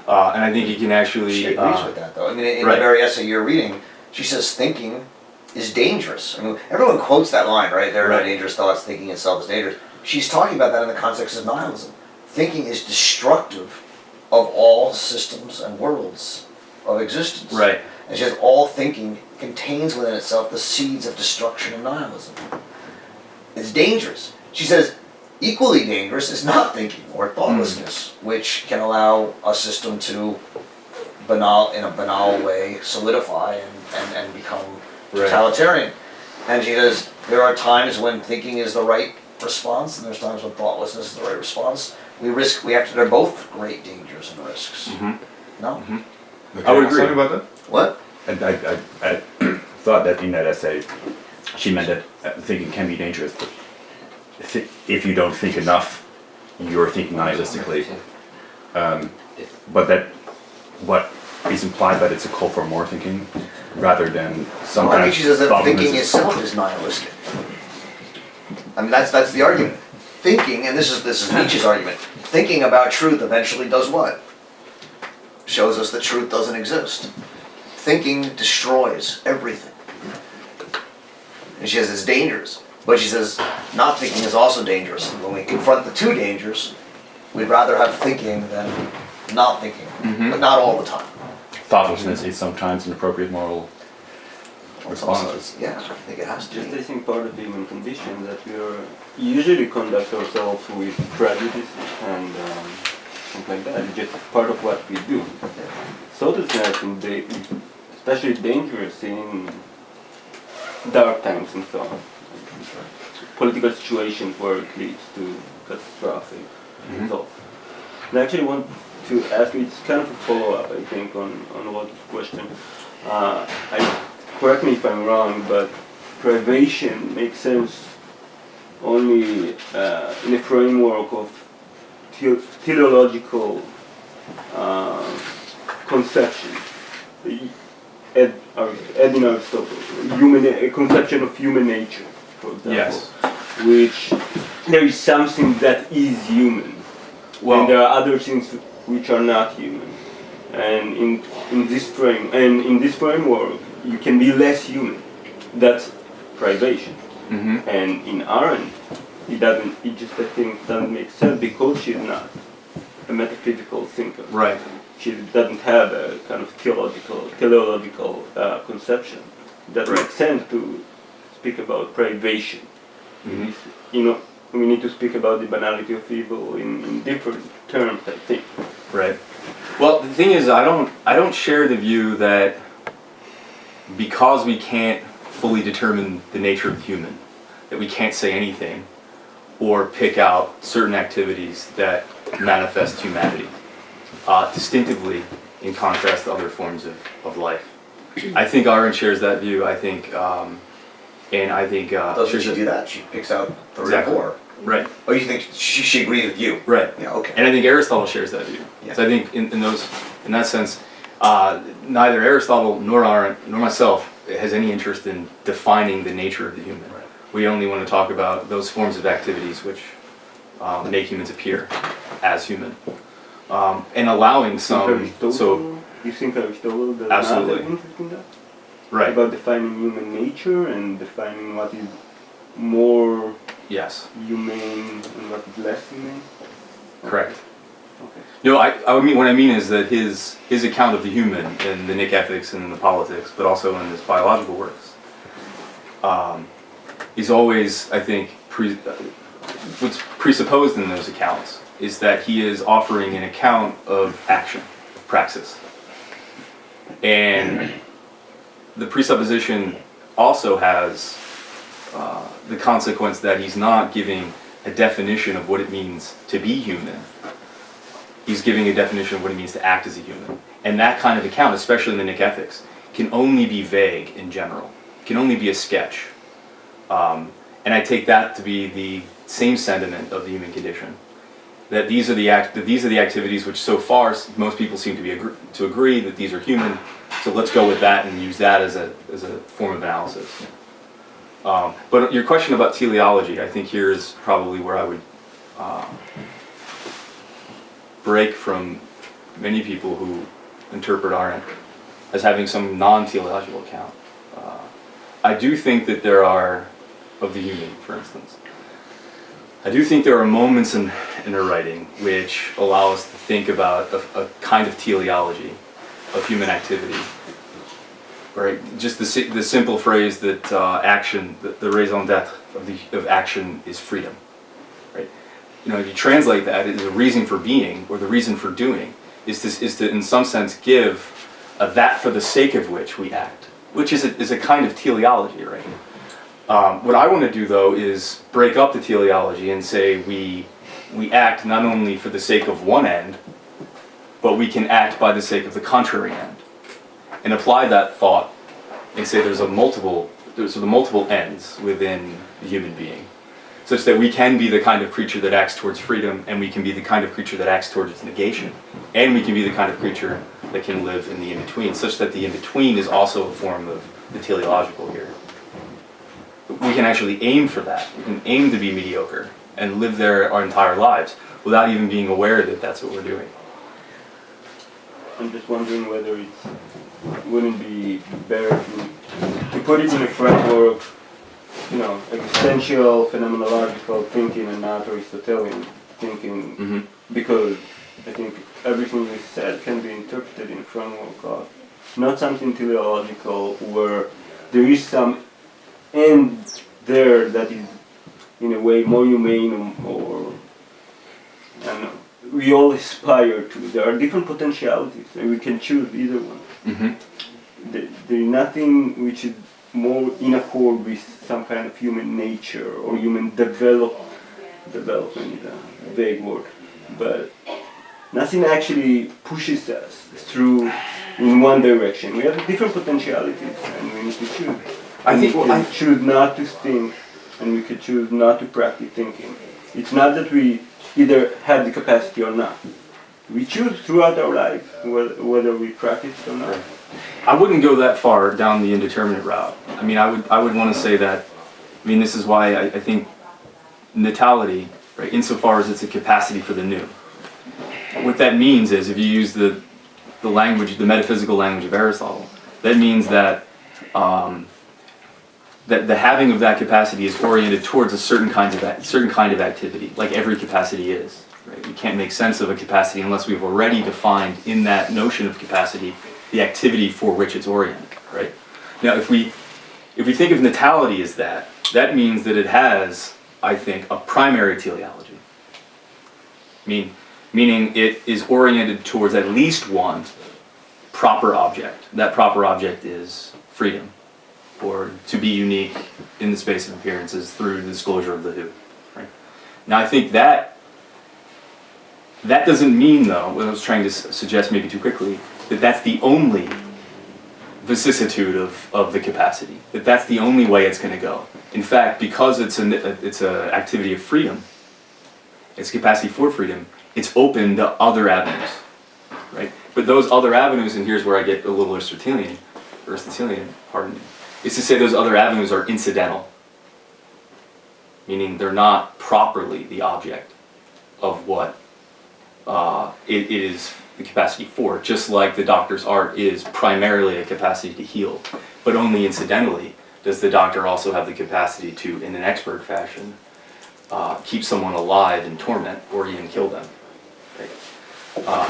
B: And I think you can actually...
A: She agrees with that, though. I mean, in
B: right.
A: the very essay you're reading, she says thinking is dangerous. I mean, everyone quotes that line, right? There are no
B: Right.
A: dangerous thoughts, thinking itself is dangerous. She's talking about that in the context of nihilism. Thinking is destructive of all systems and worlds of existence.
B: Right.
A: And she says all thinking contains within itself the seeds of destruction and nihilism. It's dangerous. She says equally dangerous is not thinking or thoughtlessness, which can allow a system to in a banal way solidify and become totalitarian. And she says there are times when thinking is the right response, and there's times when thoughtlessness is the right response. They're both great dangers and risks. No?
D: Okay,
B: I would
D: sorry
B: agree.
D: about that.
A: What?
D: I thought that in that essay she meant that thinking can be dangerous, but if you don't think enough, you're thinking nihilistically. But that what is implied that it's a call for more thinking rather than some
A: Well, I
D: kind
A: think
D: of
A: she says that
D: thoughtfulness
A: thinking
D: is-
A: itself is nihilistic. I mean, that's the argument. Thinking, and this is Nietzsche's argument, thinking about truth eventually does what? Shows us that truth doesn't exist. Thinking destroys everything. And she says it's dangerous. But she says not thinking is also dangerous. When we confront the two dangers, we'd rather have thinking than not thinking. But not all the time.
D: Thoughtlessness is sometimes an appropriate moral response.
A: Yeah, I think it has to
E: Just I
A: be.
E: think part of the human condition that we are usually conduct ourselves with prejudice and things like that. It's just part of what we do. Thoughtlessness is especially dangerous in dark times and so on. Political situations where it leads to catastrophic results. And I actually want to ask you, it's kind of a follow-up, I think, on Walter's question. Correct me if I'm wrong, but privation makes sense only in a framework of teleological conception. Edwin Aristotle, a conception of human nature, for example,
B: Yes.
E: which there is something that is human, and there are other things which are not human. And in this framework, you can be less human. That's privation. And in Arendt, it just I think doesn't make sense because she's not a metaphysical thinker.
B: Right.
E: She doesn't have a kind of teleological conception. It doesn't make sense to speak about privation. You know, we need to speak about the banality of evil in different terms, I think.
B: Right. Well, the thing is, I don't share the view that because we can't fully determine the nature of the human, that we can't say anything or pick out certain activities that manifest humanity, distinctively in contrast to other forms of life. I think Arendt shares that view. I think, and I think
A: Doesn't she do that? She picks out three
B: Exactly.
A: or four.
B: Right,
A: Oh, you think she agrees with you?
B: right.
A: Yeah, okay.
B: And I think Aristotle shares that view.
A: Yeah.
B: So I think in that sense, neither Aristotle nor Arendt nor myself has any interest in defining the nature of the human.
A: Right.
B: We only want to talk about those forms of activities which make humans appear as human, and allowing some. So
E: You think Aristotle does
B: Absolutely.
E: not have interest in that?
B: right,
E: About defining human nature and defining what is more
B: yes,
E: humane and what is less humane?
B: correct.
E: Okay.
B: No, I mean what I mean is that his account of the human in the Nick Ethics and in the Politics, but also in his biological works, is always, I think, what's presupposed in those accounts is that he is offering an account of action, of praxis. And the presupposition also has the consequence that he's not giving a definition of what it means to be human. He's giving a definition of what it means to act as a human. And that kind of account, especially in the Nick Ethics, can only be vague in general. It can only be a sketch. And I take that to be the same sentiment of the human condition. That these are the activities which so far most people seem to agree that these are human. So let's go with that and use that as a form of analysis. But your question about teleology, I think here is probably where I would break from many people who interpret Arendt as having some non-teleological account. I do think that there are, of the human, for instance, I do think there are moments in her writing which allow us to think about a kind of teleology of human activity. Right, just the simple phrase that action, the raison d'être of action is freedom. Right, you know, if you translate that as a reason for being or the reason for doing, is to in some sense give that for the sake of which we act, which is a kind of teleology, right? What I want to do though is break up the teleology and say we act not only for the sake of one end, but we can act by the sake of the contrary end. And apply that thought and say there's the multiple ends within the human being, such that we can be the kind of creature that acts towards freedom, and we can be the kind of creature that acts towards its negation, and we can be the kind of creature that can live in the in-between, such that the in-between is also a form of the teleological here. We can actually aim for that. We can aim to be mediocre and live there our entire lives without even being aware that that's what we're doing.
E: I'm just wondering whether it wouldn't be better to put it in a framework, you know, existential, phenomenological thinking and not Aristotelian thinking,
B: Mm-hmm.
E: because I think everything you said can be interpreted in a framework of not something teleological where there is some end there that is in a way more humane or I don't know, we all aspire to. There are different potentialities and we can choose either one.
B: Mm-hmm.
E: There is nothing which is more in accord with some kind of human nature or human development is a vague word, but nothing actually pushes us through in one direction. We have different potentialities and we need to choose. We can choose not to think and we can choose not to practice thinking. It's not that we either have the capacity or not. We choose throughout our life whether we practice it or not.
B: I wouldn't go that far down the indeterminate route. I mean, I would want to say that, I mean, this is why I think natality, right, insofar as it's a capacity for the new. What that means is, if you use the language, the metaphysical language of Aristotle, that means that that the having of that capacity is oriented towards a certain kind of activity, like every capacity is. Right? We can't make sense of a capacity unless we've already defined in that notion of capacity the activity for which it's oriented. Right? Now, if we think of natality as that means that it has, I think, a primary teleology. Meaning it is oriented towards at least one proper object. That proper object is freedom, or to be unique in the space of appearances through the disclosure of the who. Right? Now, I think that That doesn't mean, though, what I was trying to suggest maybe too quickly, that that's the only vicissitude of the capacity, that that's the only way it's going to go. In fact, because it's an activity of freedom, its capacity for freedom, it's open to other avenues, right? But those other avenues, and here's where I get a little Aristotelian, pardon me, is to say those other avenues are incidental, meaning they're not properly the object of what it is the capacity for, just like the doctor's art is primarily a capacity to heal, but only incidentally does the doctor also have the capacity to, in an expert fashion, keep someone alive in torment or even kill them. Right?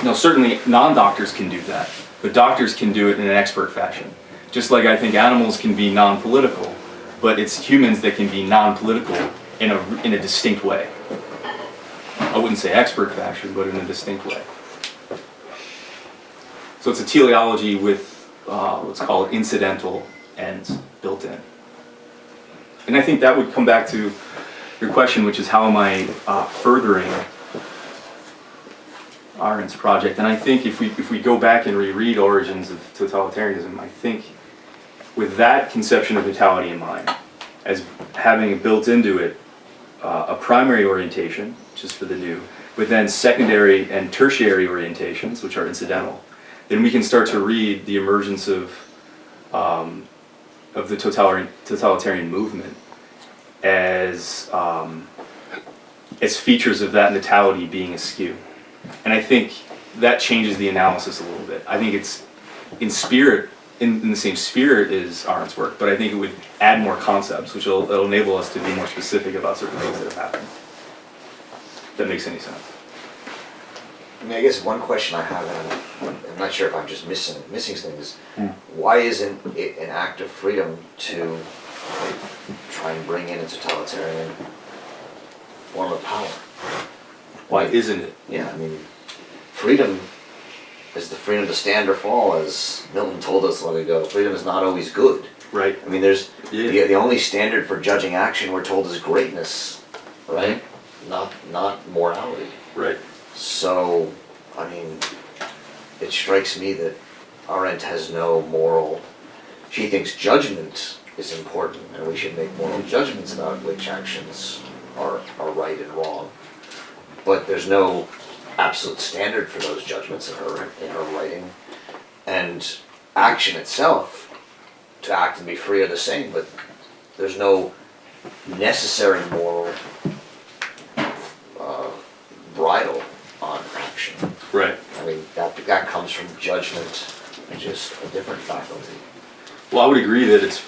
B: Now, certainly non-doctors can do that, but doctors can do it in an expert fashion. Just like I think animals can be non-political, but it's humans that can be non-political in a distinct way. I wouldn't say expert fashion, but in a distinct way. So it's a teleology with, let's call it incidental ends built in. And I think that would come back to your question, which is how am I furthering Arendt's project? And I think if we go back and reread Origins of Totalitarianism, I think with that conception of totality in mind, as having built into it a primary orientation, which is for the new, but then secondary and tertiary orientations, which are incidental, then we can start to read the emergence of the totalitarian movement as features of that natality being askew. And I think that changes the analysis a little bit. I think it's in spirit, in the same spirit as Arendt's work, but I think it would add more concepts, which will enable us to be more specific about certain things that have happened. If that makes any sense.
A: I mean, I guess one question I have, and I'm not sure if I'm just missing things, why isn't it an act of freedom to try and bring in a totalitarian form of power?
B: Why isn't it?
A: Yeah, I mean, freedom is the freedom to stand or fall, as Milton told us long ago. Freedom is not always good.
B: Right.
A: I mean, there's the only standard for judging action, we're told, is greatness, right? Not morality.
B: Right.
A: So, I mean, it strikes me that Arendt has no moral. She thinks judgment is important, and we should make moral judgments about which actions are right and wrong. But there's no absolute standard for those judgments in her writing. And action itself, to act and be free, are the same, but there's no necessary moral bridle on action.
B: Right.
A: I mean, that comes from judgment, which is a different faculty.
B: Well, I would agree that it's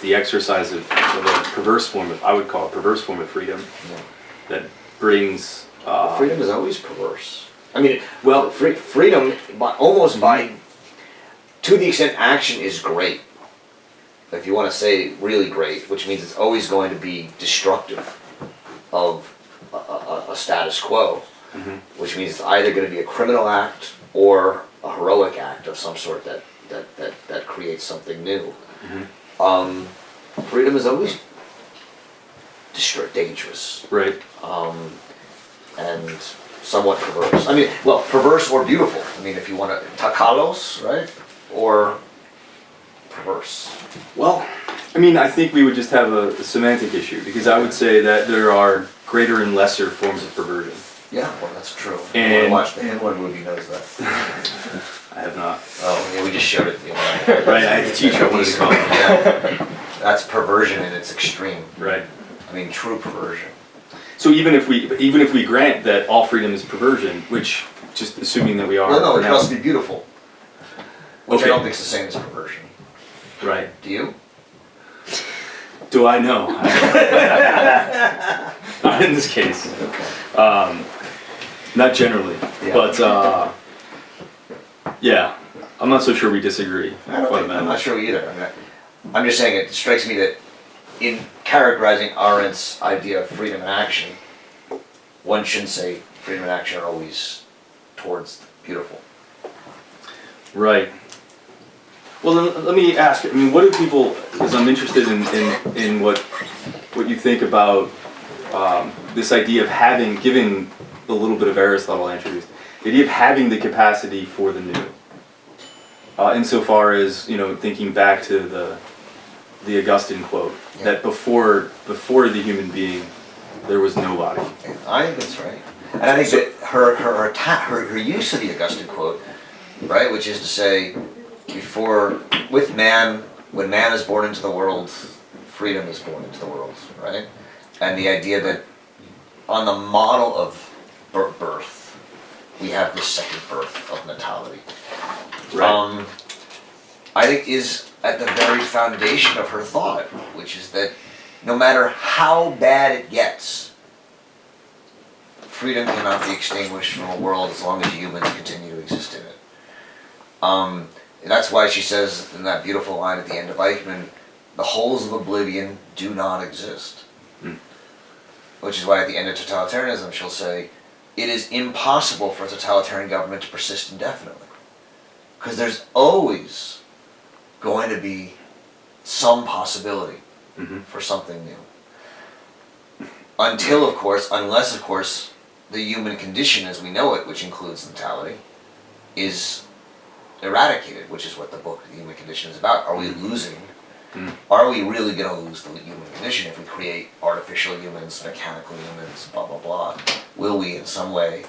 B: the exercise of a perverse form of, I would call it perverse form of freedom, that brings...
A: freedom is always perverse. I mean, well, freedom, to the extent action is great, if you want to say really great, which means it's always going to be destructive of a status quo, which means it's either going to be a criminal act or a heroic act of some sort that creates something new. Freedom is always dangerous.
B: Right.
A: And somewhat perverse. I mean, well, perverse or beautiful. I mean, if you want to, takalos, right? Or perverse.
B: Well, I mean, I think we would just have a semantic issue, because I would say that there are greater and lesser forms of perversion.
A: Yeah, well, that's true.
B: And
A: anyone who watched the N-One movie knows that.
B: I have not.
A: Oh, yeah, we just showed it. You know.
B: Right, I had to teach you what it's called.
A: Yeah. That's perversion in its extreme.
B: Right.
A: I mean, true perversion.
B: So even if we grant that all freedom is perversion, which, just assuming that we are...
A: No, it must be beautiful. Which
B: Okay.
A: I don't think is the same as perversion.
B: Right.
A: Do you?
B: Do I know? Not in this case. Not generally.
A: Yeah.
B: But, yeah, I'm not so sure we disagree.
A: I'm not sure either. I mean, I'm just saying it strikes me that in characterizing Arendt's idea of freedom and action, one shouldn't say freedom and action are always towards beautiful.
B: Right. Well, then let me ask. I mean, what do people? Because I'm interested in what you think about this idea of giving a little bit of Aristotle I introduced. The idea of having the capacity for the new. Insofar as, thinking back to the Augustine quote, that before the human being, there was nobody.
A: I think that's right. And I think that her use of the Augustine quote, right, which is to say, when man is born into the world, freedom is born into the world, right? And the idea that on the model of birth, we have this second birth of natality.
B: Right.
A: I think is at the very foundation of her thought, which is that no matter how bad it gets, freedom cannot be extinguished from a world as long as humans continue to exist in it. And that's why she says in that beautiful line at the end of Eichmann, the holes of oblivion do not exist. Which is why at the end of totalitarianism she'll say, it is impossible for a totalitarian government to persist indefinitely. Because there's always going to be some possibility for something new. Unless of course, the human condition as we know it, which includes natality, is eradicated, which is what the book The Human Condition is about. Are we losing? Are we really going to lose the human condition if we create artificial humans, mechanical humans, blah, blah, blah? Will we in some way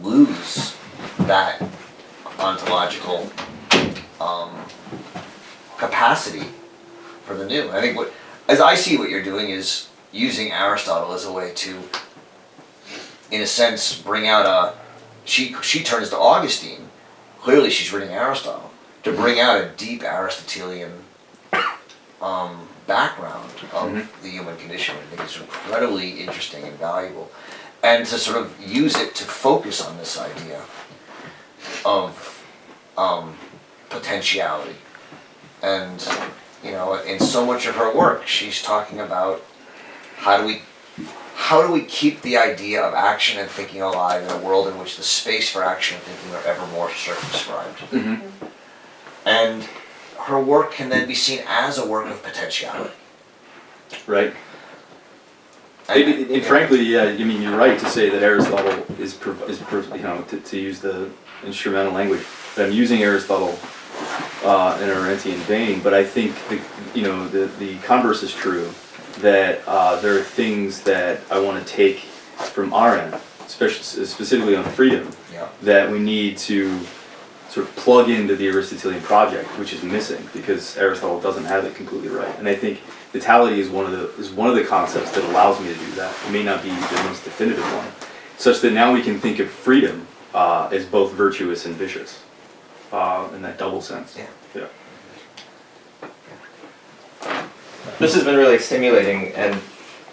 A: lose that ontological capacity for the new? I think as I see what you're doing is using Aristotle as a way to, in a sense, bring out she turns to Augustine, clearly she's reading Aristotle, to bring out a deep Aristotelian background of the human condition. I think it's incredibly interesting and valuable. And to sort of use it to focus on this idea of potentiality. And, in so much of her work, she's talking about how do we keep the idea of action and thinking alive in a world in which the space for action and thinking are ever more circumscribed. And her work can then be seen as a work of potentiality.
B: Right. And frankly, you're right to say that Aristotle is to use the instrumental language, that I'm using Aristotle in an Arendtian vein, but I think the converse is true, that there are things that I want to take from Arendt, specifically on freedom, that we need to sort of plug into the Aristotelian project, which is missing because Aristotle doesn't have it completely right. And I think natality is one of the concepts that allows me to do that. It may not be the most definitive one, such that now we can think of freedom as both virtuous and vicious, in that double sense. Yeah.
F: This has been really stimulating, and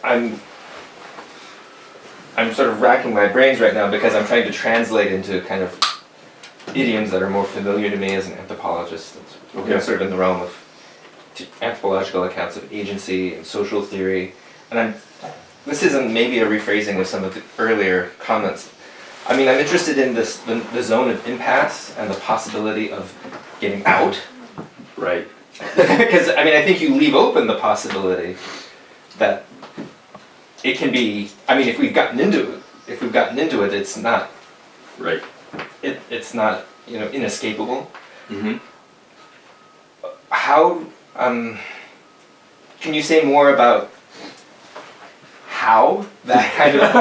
F: I'm sort of racking my brains right now because I'm trying to translate into kind of idioms that are more familiar to me as an anthropologist. Sort of in the realm of anthropological accounts of agency and social theory. And this isn't maybe a rephrasing of some of the earlier comments. I mean, I'm interested in the zone of impasse and the possibility of getting out.
B: Right.
F: Because I think you leave open the possibility that it can be. I mean, if we've gotten into it, it's not.
B: Right.
F: It's not inescapable.
B: Mm-hmm.
F: Can you say more about how that kind of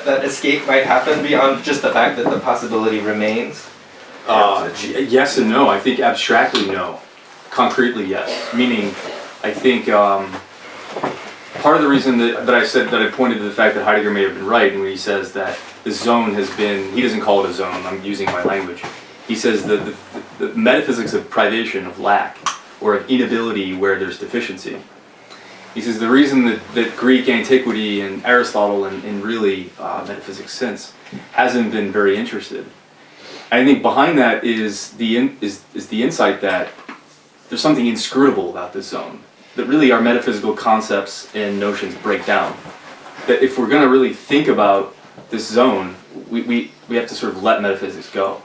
F: that escape might happen beyond just the fact that the possibility remains?
B: Yes and no. I think abstractly no. Concretely yes. Meaning, I think part of the reason that I pointed to the fact that Heidegger may have been right when he says that the zone has been, he doesn't call it a zone, I'm using my language. He says that the metaphysics of privation, of lack, or of inability where there's deficiency. He says the reason that Greek antiquity and Aristotle and really metaphysics since hasn't been very interested. I think behind that is the insight that there's something inscrutable about this zone, that really our metaphysical concepts and notions break down. That if we're going to really think about this zone, we have to sort of let metaphysics go.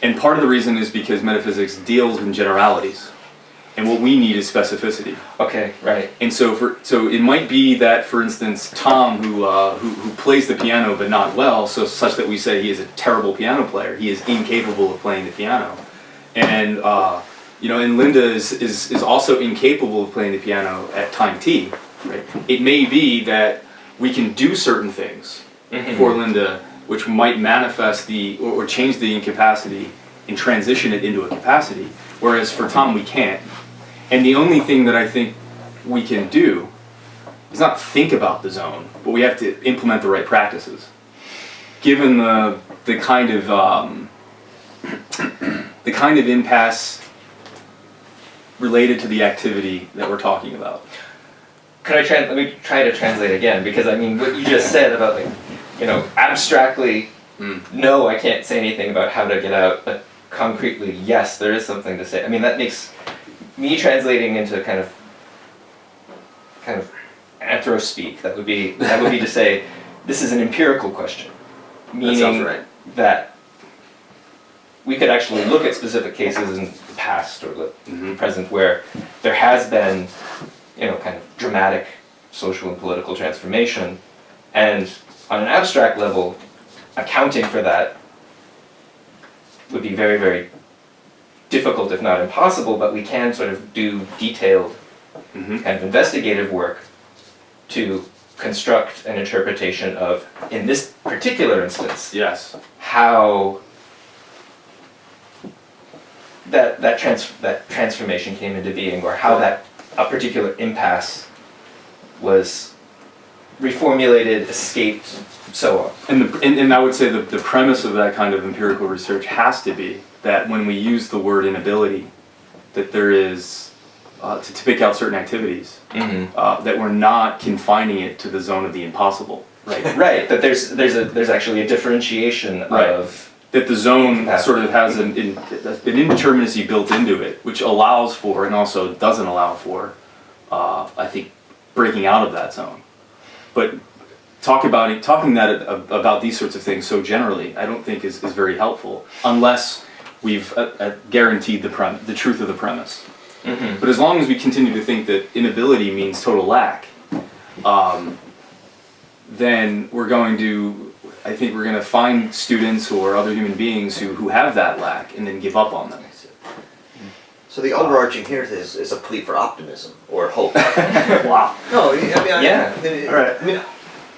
B: And part of the reason is because metaphysics deals in generalities. and what we need is specificity.
F: Okay, right.
B: And so it might be that, for instance, Tom, who plays the piano but not well, so such that we say he is a terrible piano player, he is incapable of playing the piano, and and Linda is also incapable of playing the piano at time t. Right? It may be that we can do certain things for Linda, which might manifest or change the incapacity and transition it into a capacity, whereas for Tom we can't. And the only thing that I think we can do is not think about the zone, but we have to implement the right practices. Given the kind of impasse related to the activity that we're talking about.
F: Let me try to translate again, because I mean what you just said about abstractly, no, I can't say anything about how to get out, but concretely, yes, there is something to say. I mean, that makes me translating into kind of anthro-speak. That would be to say, this is an empirical question, meaning
B: that sounds right.
F: That we could actually look at specific cases in the past or the present where there has been, kind of dramatic social and political transformation, and on an abstract level, accounting for that would be very, very difficult, if not impossible, but we can sort of do detailed kind of investigative work to construct an interpretation of, in this particular instance,
B: Yes.
F: how that transformation came into being, or how that a particular impasse was reformulated, escaped, so on.
B: And I would say the premise of that kind of empirical research has to be that when we use the word inability, that there is, to pick out certain activities, that we're not confining it to the zone of the impossible. Right.
F: Right. That there's actually a differentiation of
B: that the zone sort of has an indeterminacy built into it, which allows for and also doesn't allow for, I think, breaking out of that zone. But talking about these sorts of things so generally, I don't think is very helpful unless we've guaranteed the truth of the premise. But as long as we continue to think that inability means total lack, then we're going to find students or other human beings who have that lack and then give up on them.
A: So the overarching here is a plea for optimism or hope.
B: Wow.
A: No, I mean,
F: Yeah.
B: All right.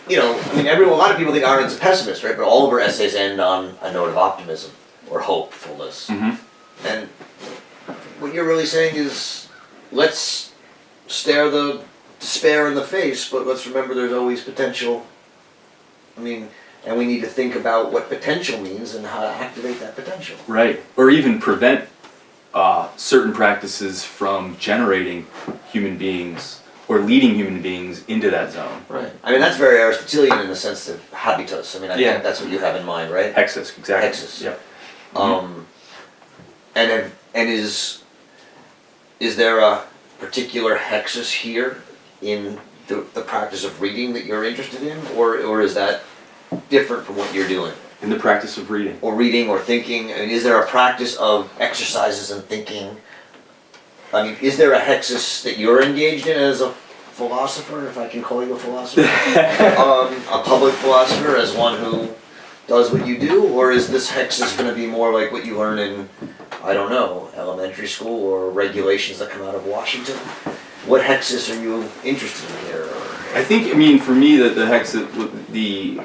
A: A lot of people think Arendt's a pessimist, right? But all of her essays end on a note of optimism or hopefulness. And what you're really saying is, let's stare the despair in the face, but let's remember there's always potential. And we need to think about what potential means and how to activate that potential.
B: Right. Or even prevent certain practices from generating human beings or leading human beings into that zone.
A: Right. That's very Aristotelian in the sense of habitus. I think that's what you have in mind, right?
B: Hexis, exactly.
A: Hexis.
B: Yep.
A: And is there a particular hexis here in the practice of reading that you're interested in, or is that different from what you're doing?
B: In the practice of reading.
A: Or reading or thinking? Is there a practice of exercises and thinking? Is there a hexis that you're engaged in as a philosopher, if I can call you a philosopher? A public philosopher, as one who does what you do? Or is this hexis going to be more like what you learn in, I don't know, elementary school or regulations that come out of Washington? What hexis are you interested in here?
B: I think, for me, that the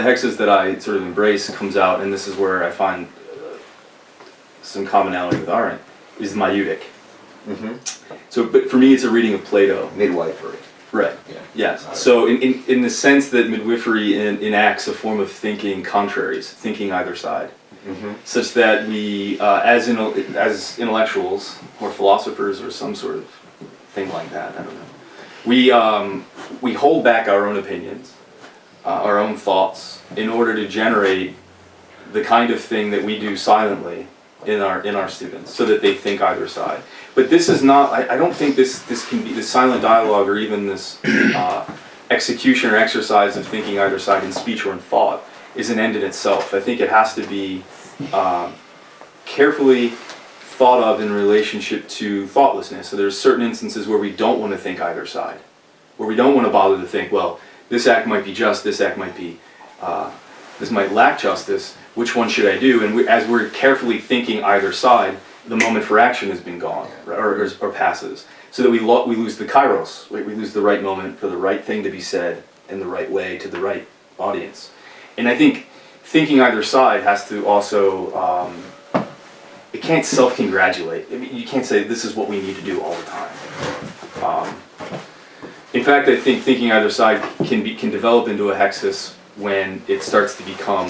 B: hexis that I sort of embrace comes out, and this is where I find some commonality with Arendt, is maieutic. So, but for me, it's a reading of Plato.
A: Midwifery.
B: Right.
A: Yeah.
B: Yes. So, in the sense that midwifery enacts a form of thinking contraries, thinking either side, such that we, as intellectuals or philosophers or some sort of thing like that, I don't know, we hold back our own opinions, our own thoughts, in order to generate the kind of thing that we do silently in our students, so that they think either side. But this is not. I don't think this can be this silent dialogue or even this execution or exercise of thinking either side in speech or in thought is an end in itself. I think it has to be carefully thought of in relationship to thoughtlessness. So there's certain instances where we don't want to think either side, where we don't want to bother to think, well, this act might be just, this act might be, this might lack justice, which one should I do? And as we're carefully thinking either side, the moment for action has been gone, or passes. So that we lose the kairos, we lose the right moment for the right thing to be said in the right way to the right audience. And I think thinking either side has to also, it can't self-congratulate. I mean, you can't say this is what we need to do all the time. In fact, I think thinking either side can develop into a hexis when it starts to become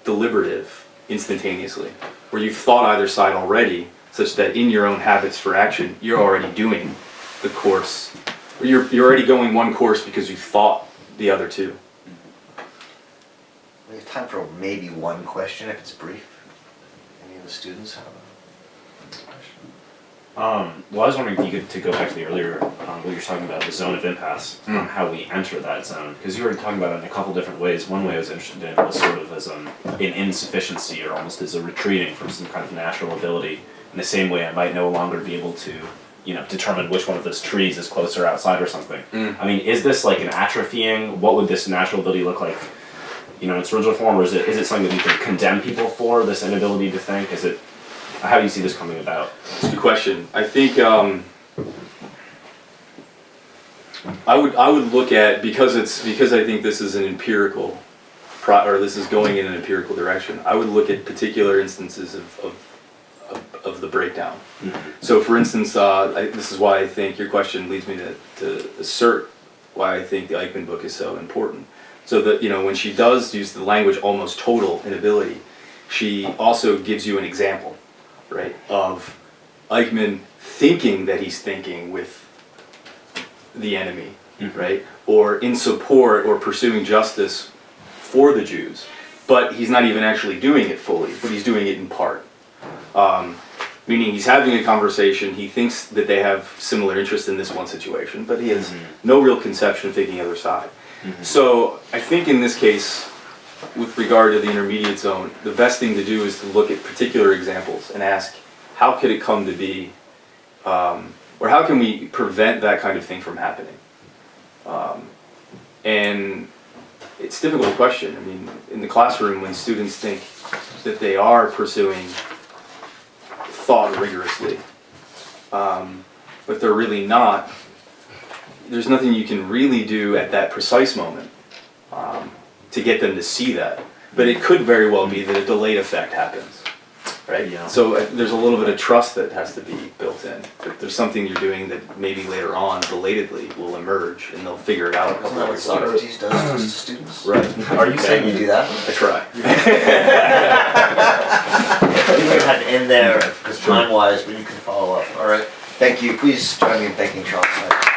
B: deliberative instantaneously, where you've thought either side already, such that in your own habits for action, you're already doing the course, or you're already going one course because you thought the other two.
A: We have time for maybe one question if it's brief. Any of the students have a question?
G: Well, I was wondering if you could to go back to the earlier, what you were talking about, the zone of impasse, how we enter that zone. Because you were talking about it in a couple different ways. One way I was interested in was sort of as an insufficiency, or almost as a retreating from some kind of natural ability. In the same way I might no longer be able to, determine which one of those trees is closer outside or something. I mean, is this like an atrophying? What would this natural ability look like, in its original form, or is it something that we can condemn people for, this inability to think? How do you see this coming about?
B: It's a good question. I think I would look at, because I think this is an empirical, or this is going in an empirical direction. I would look at particular instances of the breakdown. Mm-hmm. So, for instance, this is why I think your question leads me to assert why I think the Eichmann book is so important. So that when she does use the language almost total inability, she also gives you an example, right, of Eichmann thinking that he's thinking with the enemy, right, or in support or pursuing justice for the Jews, but he's not even actually doing it fully, but he's doing it in part. Meaning he's having a conversation, he thinks that they have similar interests in this one situation, but he has no real conception of thinking the other side. So I think in this case, with regard to the intermediate zone, the best thing to do is to look at particular examples and ask, how could it come to be, or how can we prevent that kind of thing from happening? And it's a difficult question. I mean, in the classroom, when students think that they are pursuing thought rigorously, but they're really not, there's nothing you can really do at that precise moment to get them to see that. But it could very well be that a delayed effect happens, right? Yeah. So there's a little bit of trust that has to be built in. That there's something you're doing that maybe later on, belatedly, will emerge, and they'll figure it out.
A: Isn't that what Socrates does to students?
B: Right.
A: Are you saying you do that?
B: I try.
A: We're going to have to end there, because time-wise, but you can follow up. All right. Thank you. Please join me in thanking Charles Snyder.